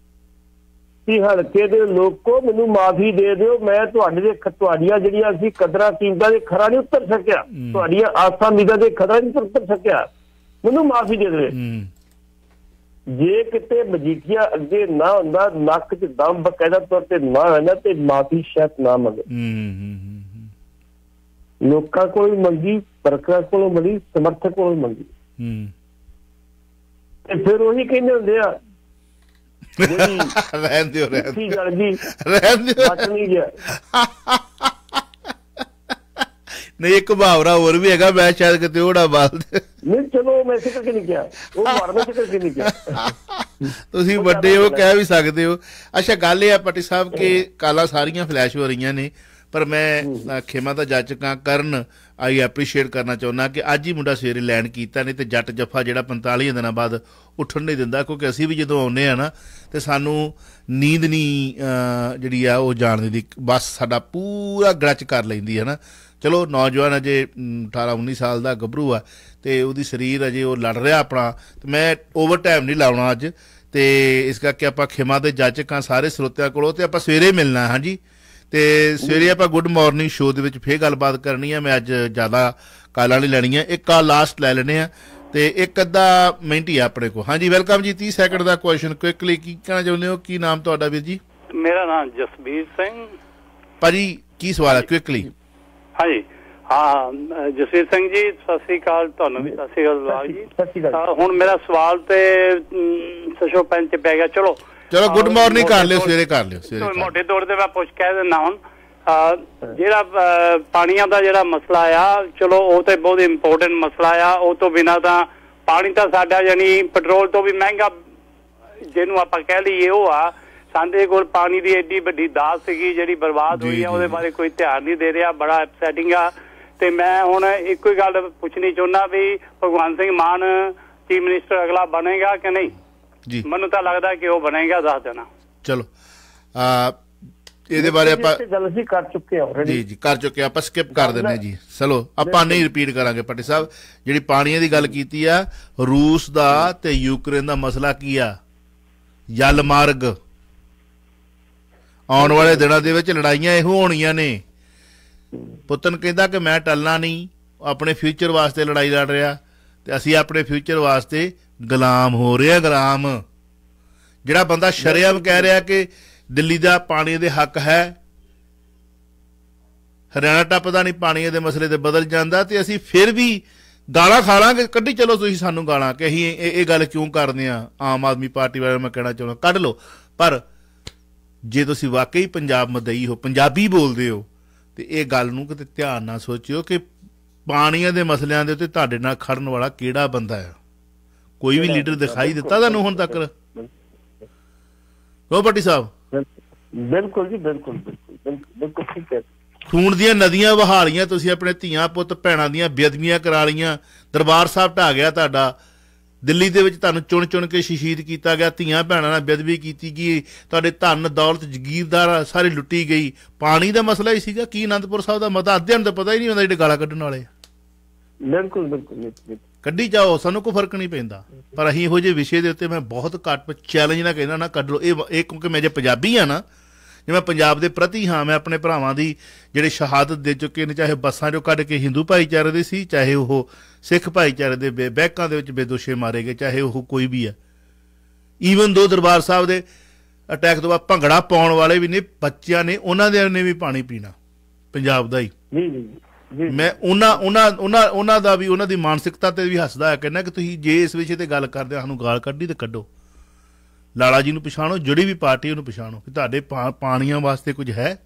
ਕਿ ਹਲਕੇ ਦੇ ਲੋਕੋ ਮੈਨੂੰ ਮਾਫੀ ਦੇ ਦਿਓ, ਮੈਂ ਤੁਹਾਡੀਆਂ ਜਿਹੜੀਆਂ ਅਸੀਂ ਕਦਰਾਂ ਕੀਮਤਾਂ ਦੇ ਖਰਾ ਨਹੀਂ ਉਤਰ ਸਕਿਆ, ਤੁਹਾਡੀਆਂ ਆਸਾਂ ਉਮੀਦਾਂ ਦੇ ਖਰਾ ਨਹੀਂ ਉਤਰ ਸਕਿਆ, ਮੈਨੂੰ ਮਾਫੀ ਦੇ ਦੇਵੇ। ਜੇ ਕਿਤੇ ਮਜੀਠੀਆ ਅੱਗੇ ਨਾ ਹੁੰਦਾ, ਨੱਕ 'ਚ ਦਮ ਬਕਾਇਦਾ ਤੌਰ ਤੇ ਨਾ ਆਉਂਦਾ ਤੇ ਮਾਫੀ ਸ਼ਾਇਦ ਨਾ ਮੰਗੇ। ਲੋਕਾਂ ਕੋਲ ਮੰਗੀ, ਵਰਕਰਾਂ ਕੋਲੋਂ ਮੰਗੀ, ਸਮਰਥਕ ਕੋਲੋਂ ਮੰਗੀ, ਤੇ ਫਿਰ ਉਹੀ ਕਹਿੰਦੇ ਹੁੰਦੇ ਆ ਰਹਿਣ ਦਿਓ, ਨਹੀਂ ਇੱਕ ਮੁਹਾਵਰਾ ਹੋਰ ਵੀ ਹੈਗਾ, ਮੈਂ ਸ਼ਾਇਦ ਕਿਤੇ ਉਹੜਾ ਬਾਲ ਨਹੀਂ, ਚਲੋ ਮੈਂ ਇਸੇ ਕਰਕੇ ਨਹੀਂ ਕਿਹਾ, ਉਹ ਮਾਰਨਾ ਇਸੇ ਕਰਕੇ ਨਹੀਂ ਕਿਹਾ। ਤੁਸੀਂ ਵੱਡੇ ਹੋ ਕਹਿ ਵੀ ਸਕਦੇ ਹੋ। ਅੱਛਾ ਗੱਲ ਇਹ ਆ ਪੱਟੀ ਸਾਹਿਬ ਕਿ ਕਾਲਾਂ ਸਾਰੀਆਂ ਫਲੈਸ਼ ਹੋ ਰਹੀਆਂ ਨੇ, ਪਰ ਮੈਂ ਖੇਮਾ ਦਾ ਜਾਚਕਾਂ ਕਰਨ ਆਈ ਐਪਰੀਸ਼ੀਏਟ ਕਰਨਾ ਚਾਹੁੰਦਾ ਕਿ ਅੱਜ ਹੀ ਮੁੰਡਾ ਸਵੇਰੇ ਲੈਂਡ ਕੀਤਾ, ਨਹੀਂ ਤੇ ਜੱਟ ਜੱਫਾ ਜਿਹੜਾ 45 ਦਿਨਾਂ ਬਾਅਦ ਉੱਠਣ ਨਹੀਂ ਦਿੰਦਾ, ਕਿਉਂਕਿ ਅਸੀਂ ਵੀ ਜਦੋਂ ਆਉਂਦੇ ਆ ਨਾ ਤੇ ਸਾਨੂੰ ਨੀਂਦ ਨਹੀਂ ਜਿਹੜੀ ਆ ਉਹ ਜਾਣ ਦਿੰਦੀ, ਬਸ ਸਾਡਾ ਪੂਰਾ ਗੜਚ ਕਰ ਲੈਂਦੀ ਹੈ ਨਾ। ਚਲੋ ਨੌਜਵਾਨ ਅਜੇ 18-19 ਸਾਲ ਦਾ ਗੱਭਰੂ ਆ ਤੇ ਉਹਦੀ ਸਰੀਰ ਅਜੇ ਉਹ ਲੜ ਰਿਹਾ ਆਪਣਾ, ਤੇ ਮੈਂ ਓਵਰ ਟਾਈਮ ਨਹੀਂ ਲਾਉਣਾ ਅੱਜ, ਤੇ ਇਸ ਕਰਕੇ ਆਪਾਂ ਖੇਮਾ ਦੇ ਜਾਚਕਾਂ ਸਾਰੇ ਸਰੋਤਿਆਂ ਕੋਲੋਂ ਤੇ ਆਪਾਂ ਸਵੇਰੇ ਮਿਲਣਾ। ਹਾਂਜੀ, ਤੇ ਸਵੇਰੇ ਆਪਾਂ ਗੁੱਡ ਮਾਰਨਿੰਗ ਸ਼ੋਅ ਦੇ ਵਿੱਚ ਫੇਰ ਗੱਲਬਾਤ ਕਰਨੀ ਆ। ਮੈਂ ਅੱਜ ਜ਼ਿਆਦਾ ਕਾਲਾਂ ਨਹੀਂ ਲੈਣੀਆਂ, ਇੱਕ ਕਾਲ ਲਾਸਟ ਲੈ ਲੈਣੇ ਆ ਤੇ ਇੱਕ ਅੱਧਾ ਮਿੰਟ ਹੀ ਆ ਆਪਣੇ ਕੋਲ। ਹਾਂਜੀ ਵੈਲਕਮ ਜੀ, 30 ਸੈਕਿੰਡ ਦਾ ਕੁਐਸਚਨ ਕੁਇਕਲੀ ਕੀ ਕਹਿਣਾ ਚਾਹੁੰਦੇ ਹੋ? ਕੀ ਨਾਮ ਤੁਹਾਡਾ ਵੀਰ ਜੀ? ਮੇਰਾ ਨਾਮ ਜਸਬੀਰ ਸਿੰਘ। ਭਾਜੀ ਕੀ ਸਵਾਲ ਹੈ ਕੁਇਕਲੀ? ਹਾਂਜੀ ਹਾਂ ਜਸਵੀਰ ਸਿੰਘ ਜੀ, ਸਤਿ ਸ੍ਰੀ ਅਕਾਲ। ਤੁਹਾਨੂੰ ਵੀ ਸਤਿ ਸ੍ਰੀ ਅਕਾਲ ਜੀ। ਹੁਣ ਮੇਰਾ ਸਵਾਲ ਤੇ ਸਸ਼ੋ ਪੈਨ ਚ ਪੈ ਗਿਆ। ਚਲੋ ਗੁੱਡ ਮਾਰਨਿੰਗ ਕਰ ਲਿਓ, ਸਵੇਰੇ ਕਰ ਲਿਓ। ਮੋਟੇ ਤੌਰ ਤੇ ਮੈਂ ਪੁੱਛ ਕਹਿ ਦਿੰਦਾ ਹੁਣ, ਜਿਹੜਾ ਪਾਣੀਆਂ ਦਾ ਜਿਹੜਾ ਮਸਲਾ ਆ, ਚਲੋ ਉਹ ਤੇ ਬਹੁਤ ਇੰਪੋਰਟੈਂਟ ਮਸਲਾ ਆ। ਉਹ ਤੋਂ ਬਿਨਾਂ ਤਾਂ ਪਾਣੀ ਤਾਂ ਸਾਡਾ ਯਾਨੀ ਪੈਟਰੋਲ ਤੋਂ ਵੀ ਮਹਿੰਗਾ ਜਿਹਨੂੰ ਆਪਾਂ ਕਹਿ ਲਈਏ ਉਹ ਆ। ਸਾਡੇ ਕੋਲ ਪਾਣੀ ਦੀ ਐਡੀ ਵੱਡੀ ਦਾਤ ਸੀਗੀ ਜਿਹੜੀ ਬਰਬਾਦ ਹੋਈ ਆ, ਉਹਦੇ ਬਾਰੇ ਕੋਈ ਧਿਆਨ ਨਹੀਂ ਦੇ ਰਿਹਾ, ਬੜਾ ਅਪਸੈਟਿੰਗ ਆ। ਤੇ ਮੈਂ ਹੁਣ ਇੱਕੋ ਹੀ ਗੱਲ ਪੁੱਛਣੀ ਚਾਹੁੰਦਾ ਵੀ ਭਗਵੰਤ ਸਿੰਘ ਮਾਨ ਚੀਫ ਮਿਨਿਸਟਰ ਅਗਲਾ ਬਣੇਗਾ ਕਿ ਨਹੀਂ? ਜੀ ਮੈਨੂੰ ਤਾਂ ਲੱਗਦਾ ਕਿ ਉਹ ਬਣੇਗਾ, ਦੱਸ ਦੇਣਾ। ਚਲੋ ਇਹਦੇ ਬਾਰੇ ਆਪਾਂ ਗੱਲ ਅਸੀਂ ਕਰ ਚੁੱਕੇ ਹਾਂ ਜੀ ਕਰ ਚੁੱਕੇ ਆਪਾਂ ਸਕਿਪ ਕਰ ਦਿੰਦੇ ਜੀ। ਚਲੋ ਆਪਾਂ ਨਹੀਂ ਰਿਪੀਟ ਕਰਾਂਗੇ। ਪੱਟੀ ਸਾਹਿਬ ਜਿਹੜੀ ਪਾਣੀਆਂ ਦੀ ਗੱਲ ਕੀਤੀ ਆ, ਰੂਸ ਦਾ ਤੇ ਯੂਕਰੇਨ ਦਾ ਮਸਲਾ ਕੀ ਆ? ਜਲ ਮਾਰਗ। ਆਉਣ ਵਾਲੇ ਦਿਨਾਂ ਦੇ ਵਿੱਚ ਲੜਾਈਆਂ ਇਹੋ ਹੋਣੀਆਂ ਨੇ। ਪੁੱਤਨ ਕਹਿੰਦਾ ਕਿ ਮੈਂ ਟਲਣਾ ਨਹੀਂ, ਆਪਣੇ ਫਿਊਚਰ ਵਾਸਤੇ ਲੜਾਈ ਲੜ ਰਿਹਾ, ਤੇ ਅਸੀਂ ਆਪਣੇ ਫਿਊਚਰ ਵਾਸਤੇ ਗੁਲਾਮ ਹੋ ਰਹੇ ਆ। ਗੁਲਾਮ ਜਿਹੜਾ ਬੰਦਾ ਸ਼ਰੇਆਮ ਕਹਿ ਰਿਹਾ ਕਿ ਦਿੱਲੀ ਦਾ ਪਾਣੀ ਦੇ ਹੱਕ ਹੈ, ਹਰਿਆਣਾ ਟੱਪਦਾ ਨਹੀਂ ਪਾਣੀ ਦੇ ਮਸਲੇ ਤੇ ਬਦਲ ਜਾਂਦਾ, ਤੇ ਅਸੀਂ ਫਿਰ ਵੀ ਗਾਲਾਂ ਖਾ ਲਾਂਗੇ। ਕੱਢੀ ਚਲੋ ਤੁਸੀਂ ਸਾਨੂੰ ਗਾਲਾਂ ਕਿ ਅਸੀਂ ਇਹ ਗੱਲ ਕਿਉਂ ਕਰਦੇ ਆ। ਆਮ ਆਦਮੀ ਪਾਰਟੀ ਵਾਲੇ ਮੈਂ ਕਹਿਣਾ ਚਾਹੁੰਦਾ ਕੱਢ ਲਓ, ਪਰ ਜੇ ਤੁਸੀਂ ਵਾਕਈ ਪੰਜਾਬ ਮਦਈ ਹੋ, ਪੰਜਾਬੀ ਬੋਲਦੇ ਹੋ, ਤੇ ਇਹ ਗੱਲ ਨੂੰ ਕਿਤੇ ਧਿਆਨ ਨਾਲ ਸੋਚਿਓ ਕਿ ਪਾਣੀਆਂ ਦੇ ਮਸਲਿਆਂ ਦੇ ਉੱਤੇ ਤੁਹਾਡੇ ਨਾਲ ਖੜਨ ਵਾਲਾ ਕਿਹੜਾ ਬੰਦਾ ਆ। ਕੋਈ ਵੀ ਲੀਡਰ ਦਿਖਾਈ ਦਿੱਤਾ ਤੁਹਾਨੂੰ ਹੁਣ ਤੱਕ? ਲੋ ਭੱਟੀ ਸਾਹਿਬ ਬਿਲਕੁਲ ਜੀ, ਬਿਲਕੁਲ ਬਿਲਕੁਲ ਠੀਕ ਹੈ। ਖੂਨ ਦੀਆਂ ਨਦੀਆਂ ਵਹਾ ਲਈਆਂ ਤੁਸੀਂ, ਆਪਣੇ ਧੀਆਂ ਪੁੱਤ ਭੈਣਾਂ ਦੀਆਂ ਬੇਅਦਬੀਆਂ ਕਰਾ ਲਈਆਂ, ਦਰਬਾਰ ਸਾਹਿਬ ਢਾਹ ਗਿਆ ਤੁਹਾਡਾ, ਦਿੱਲੀ ਦੇ ਵਿੱਚ ਤੁਹਾਨੂੰ ਚੁਣ ਚੁਣ ਕੇ ਸ਼ਹੀਦ ਕੀਤਾ ਗਿਆ, ਧੀਆਂ ਭੈਣਾਂ ਨਾਲ ਬੇਅਦਬੀ ਕੀਤੀ ਗਈ, ਤੁਹਾਡੇ ਧਨ ਦੌਲਤ ਜਗੀਰਦਾਰ ਸਾਰੀ ਲੁੱਟੀ ਗਈ। ਪਾਣੀ ਦਾ ਮਸਲਾ ਹੀ ਸੀਗਾ। ਕੀ ਅਨੰਦਪੁਰ ਸਾਹਿਬ ਦਾ ਮਤਾ ਅੱਧਿਆਂ ਨੂੰ ਤਾਂ ਪਤਾ ਹੀ ਨਹੀਂ ਹੁੰਦਾ ਜਿਹੜੇ ਗਾਲਾਂ ਕੱਢਣ ਵਾਲੇ। ਬਿਲਕੁਲ ਬਿਲਕੁਲ ਕੱਢੀ ਜਾਓ, ਸਾਨੂੰ ਕੋਈ ਫਰਕ ਨਹੀਂ ਪੈਂਦਾ, ਪਰ ਅਸੀਂ ਇਹੋ ਜਿਹੇ ਵਿਸ਼ੇ ਦੇ ਉੱਤੇ ਮੈਂ ਬਹੁਤ ਘੱਟ ਚੈਲੰਜ ਨਾਲ ਕਹਿੰਦਾ ਨਾ ਕੱਢ ਲਓ ਇਹ ਕਿਉਂਕਿ ਮੈਂ ਜੇ ਪੰਜਾਬੀ ਆ ਨਾ, ਜੇ ਮੈਂ ਪੰਜਾਬ ਦੇ ਪ੍ਰਤੀ ਹਾਂ, ਮੈਂ ਆਪਣੇ ਭਰਾਵਾਂ ਦੀ ਜਿਹੜੇ ਸ਼ਹਾਦਤ ਦੇ ਚੁੱਕੇ ਨੇ, ਚਾਹੇ ਬੱਸਾਂ ਚੋਂ ਕੱਢ ਕੇ ਹਿੰਦੂ ਭਾਈਚਾਰੇ ਦੇ ਸੀ, ਚਾਹੇ ਉਹ ਸਿੱਖ ਭਾਈਚਾਰੇ ਦੇ ਬੈਕਾਂ ਦੇ ਵਿੱਚ ਬੇਦੋਸ਼ੇ ਮਾਰੇ ਗਏ, ਚਾਹੇ ਉਹ ਕੋਈ ਵੀ ਆ। ਈਵਨ ਦੋ ਦਰਬਾਰ ਸਾਹਿਬ ਦੇ ਅਟੈਕ ਤੋਂ ਬਾਅਦ ਭੰਗੜਾ ਪਾਉਣ ਵਾਲੇ ਵੀ ਨੇ, ਬੱਚਿਆਂ ਨੇ, ਉਹਨਾਂ ਦੇ ਨੇ ਵੀ ਪਾਣੀ ਪੀਣਾ ਪੰਜਾਬ ਦਾ ਹੀ। ਮੈਂ ਉਹਨਾਂ ਦਾ ਵੀ, ਉਹਨਾਂ ਦੀ ਮਾਨਸਿਕਤਾ ਤੇ ਵੀ ਹੱਸਦਾ ਹੈ, ਕਹਿੰਦਾ ਕਿ ਤੁਸੀਂ ਜੇ ਇਸ ਵਿਸ਼ੇ ਤੇ ਗੱਲ ਕਰਦੇ ਸਾਨੂੰ ਗਾਲ ਕੱਢੀ ਤੇ ਕੱਢੋ। ਲਾਲਾ ਜੀ ਨੂੰ ਪਛਾਣੋ, ਜਿਹੜੀ ਵੀ ਪਾਰਟੀ ਉਹਨੂੰ ਪਛਾਣੋ ਕਿ ਤੁਹਾਡੇ ਪਾਣੀਆਂ ਵਾਸਤੇ ਕੁਝ ਹੈ।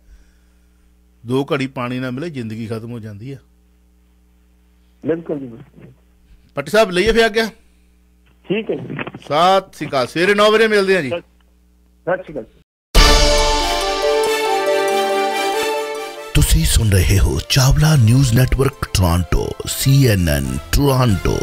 2 ਘੜੀ ਪਾਣੀ ਨਾ ਮਿਲੇ ਜ਼ਿੰਦਗੀ ਖਤਮ ਹੋ ਜਾਂਦੀ ਆ। ਬਿਲਕੁਲ ਪੱਟੀ ਸਾਹਿਬ ਲਈਏ ਫਿਰ ਆ ਗਿਆ। ਠੀਕ ਹੈ, ਸਤਿ ਸ਼੍ਰੀ ਅਕਾਲ। ਸਵੇਰੇ 9 ਵਜੇ ਮਿਲਦੇ ਆ ਜੀ। ਸਤਿ ਸ਼੍ਰੀ ਅਕਾਲ। ਤੁਸੀਂ ਸੁਣ ਰਹੇ ਹੋ Chawla news network Toronto CNN Toronto.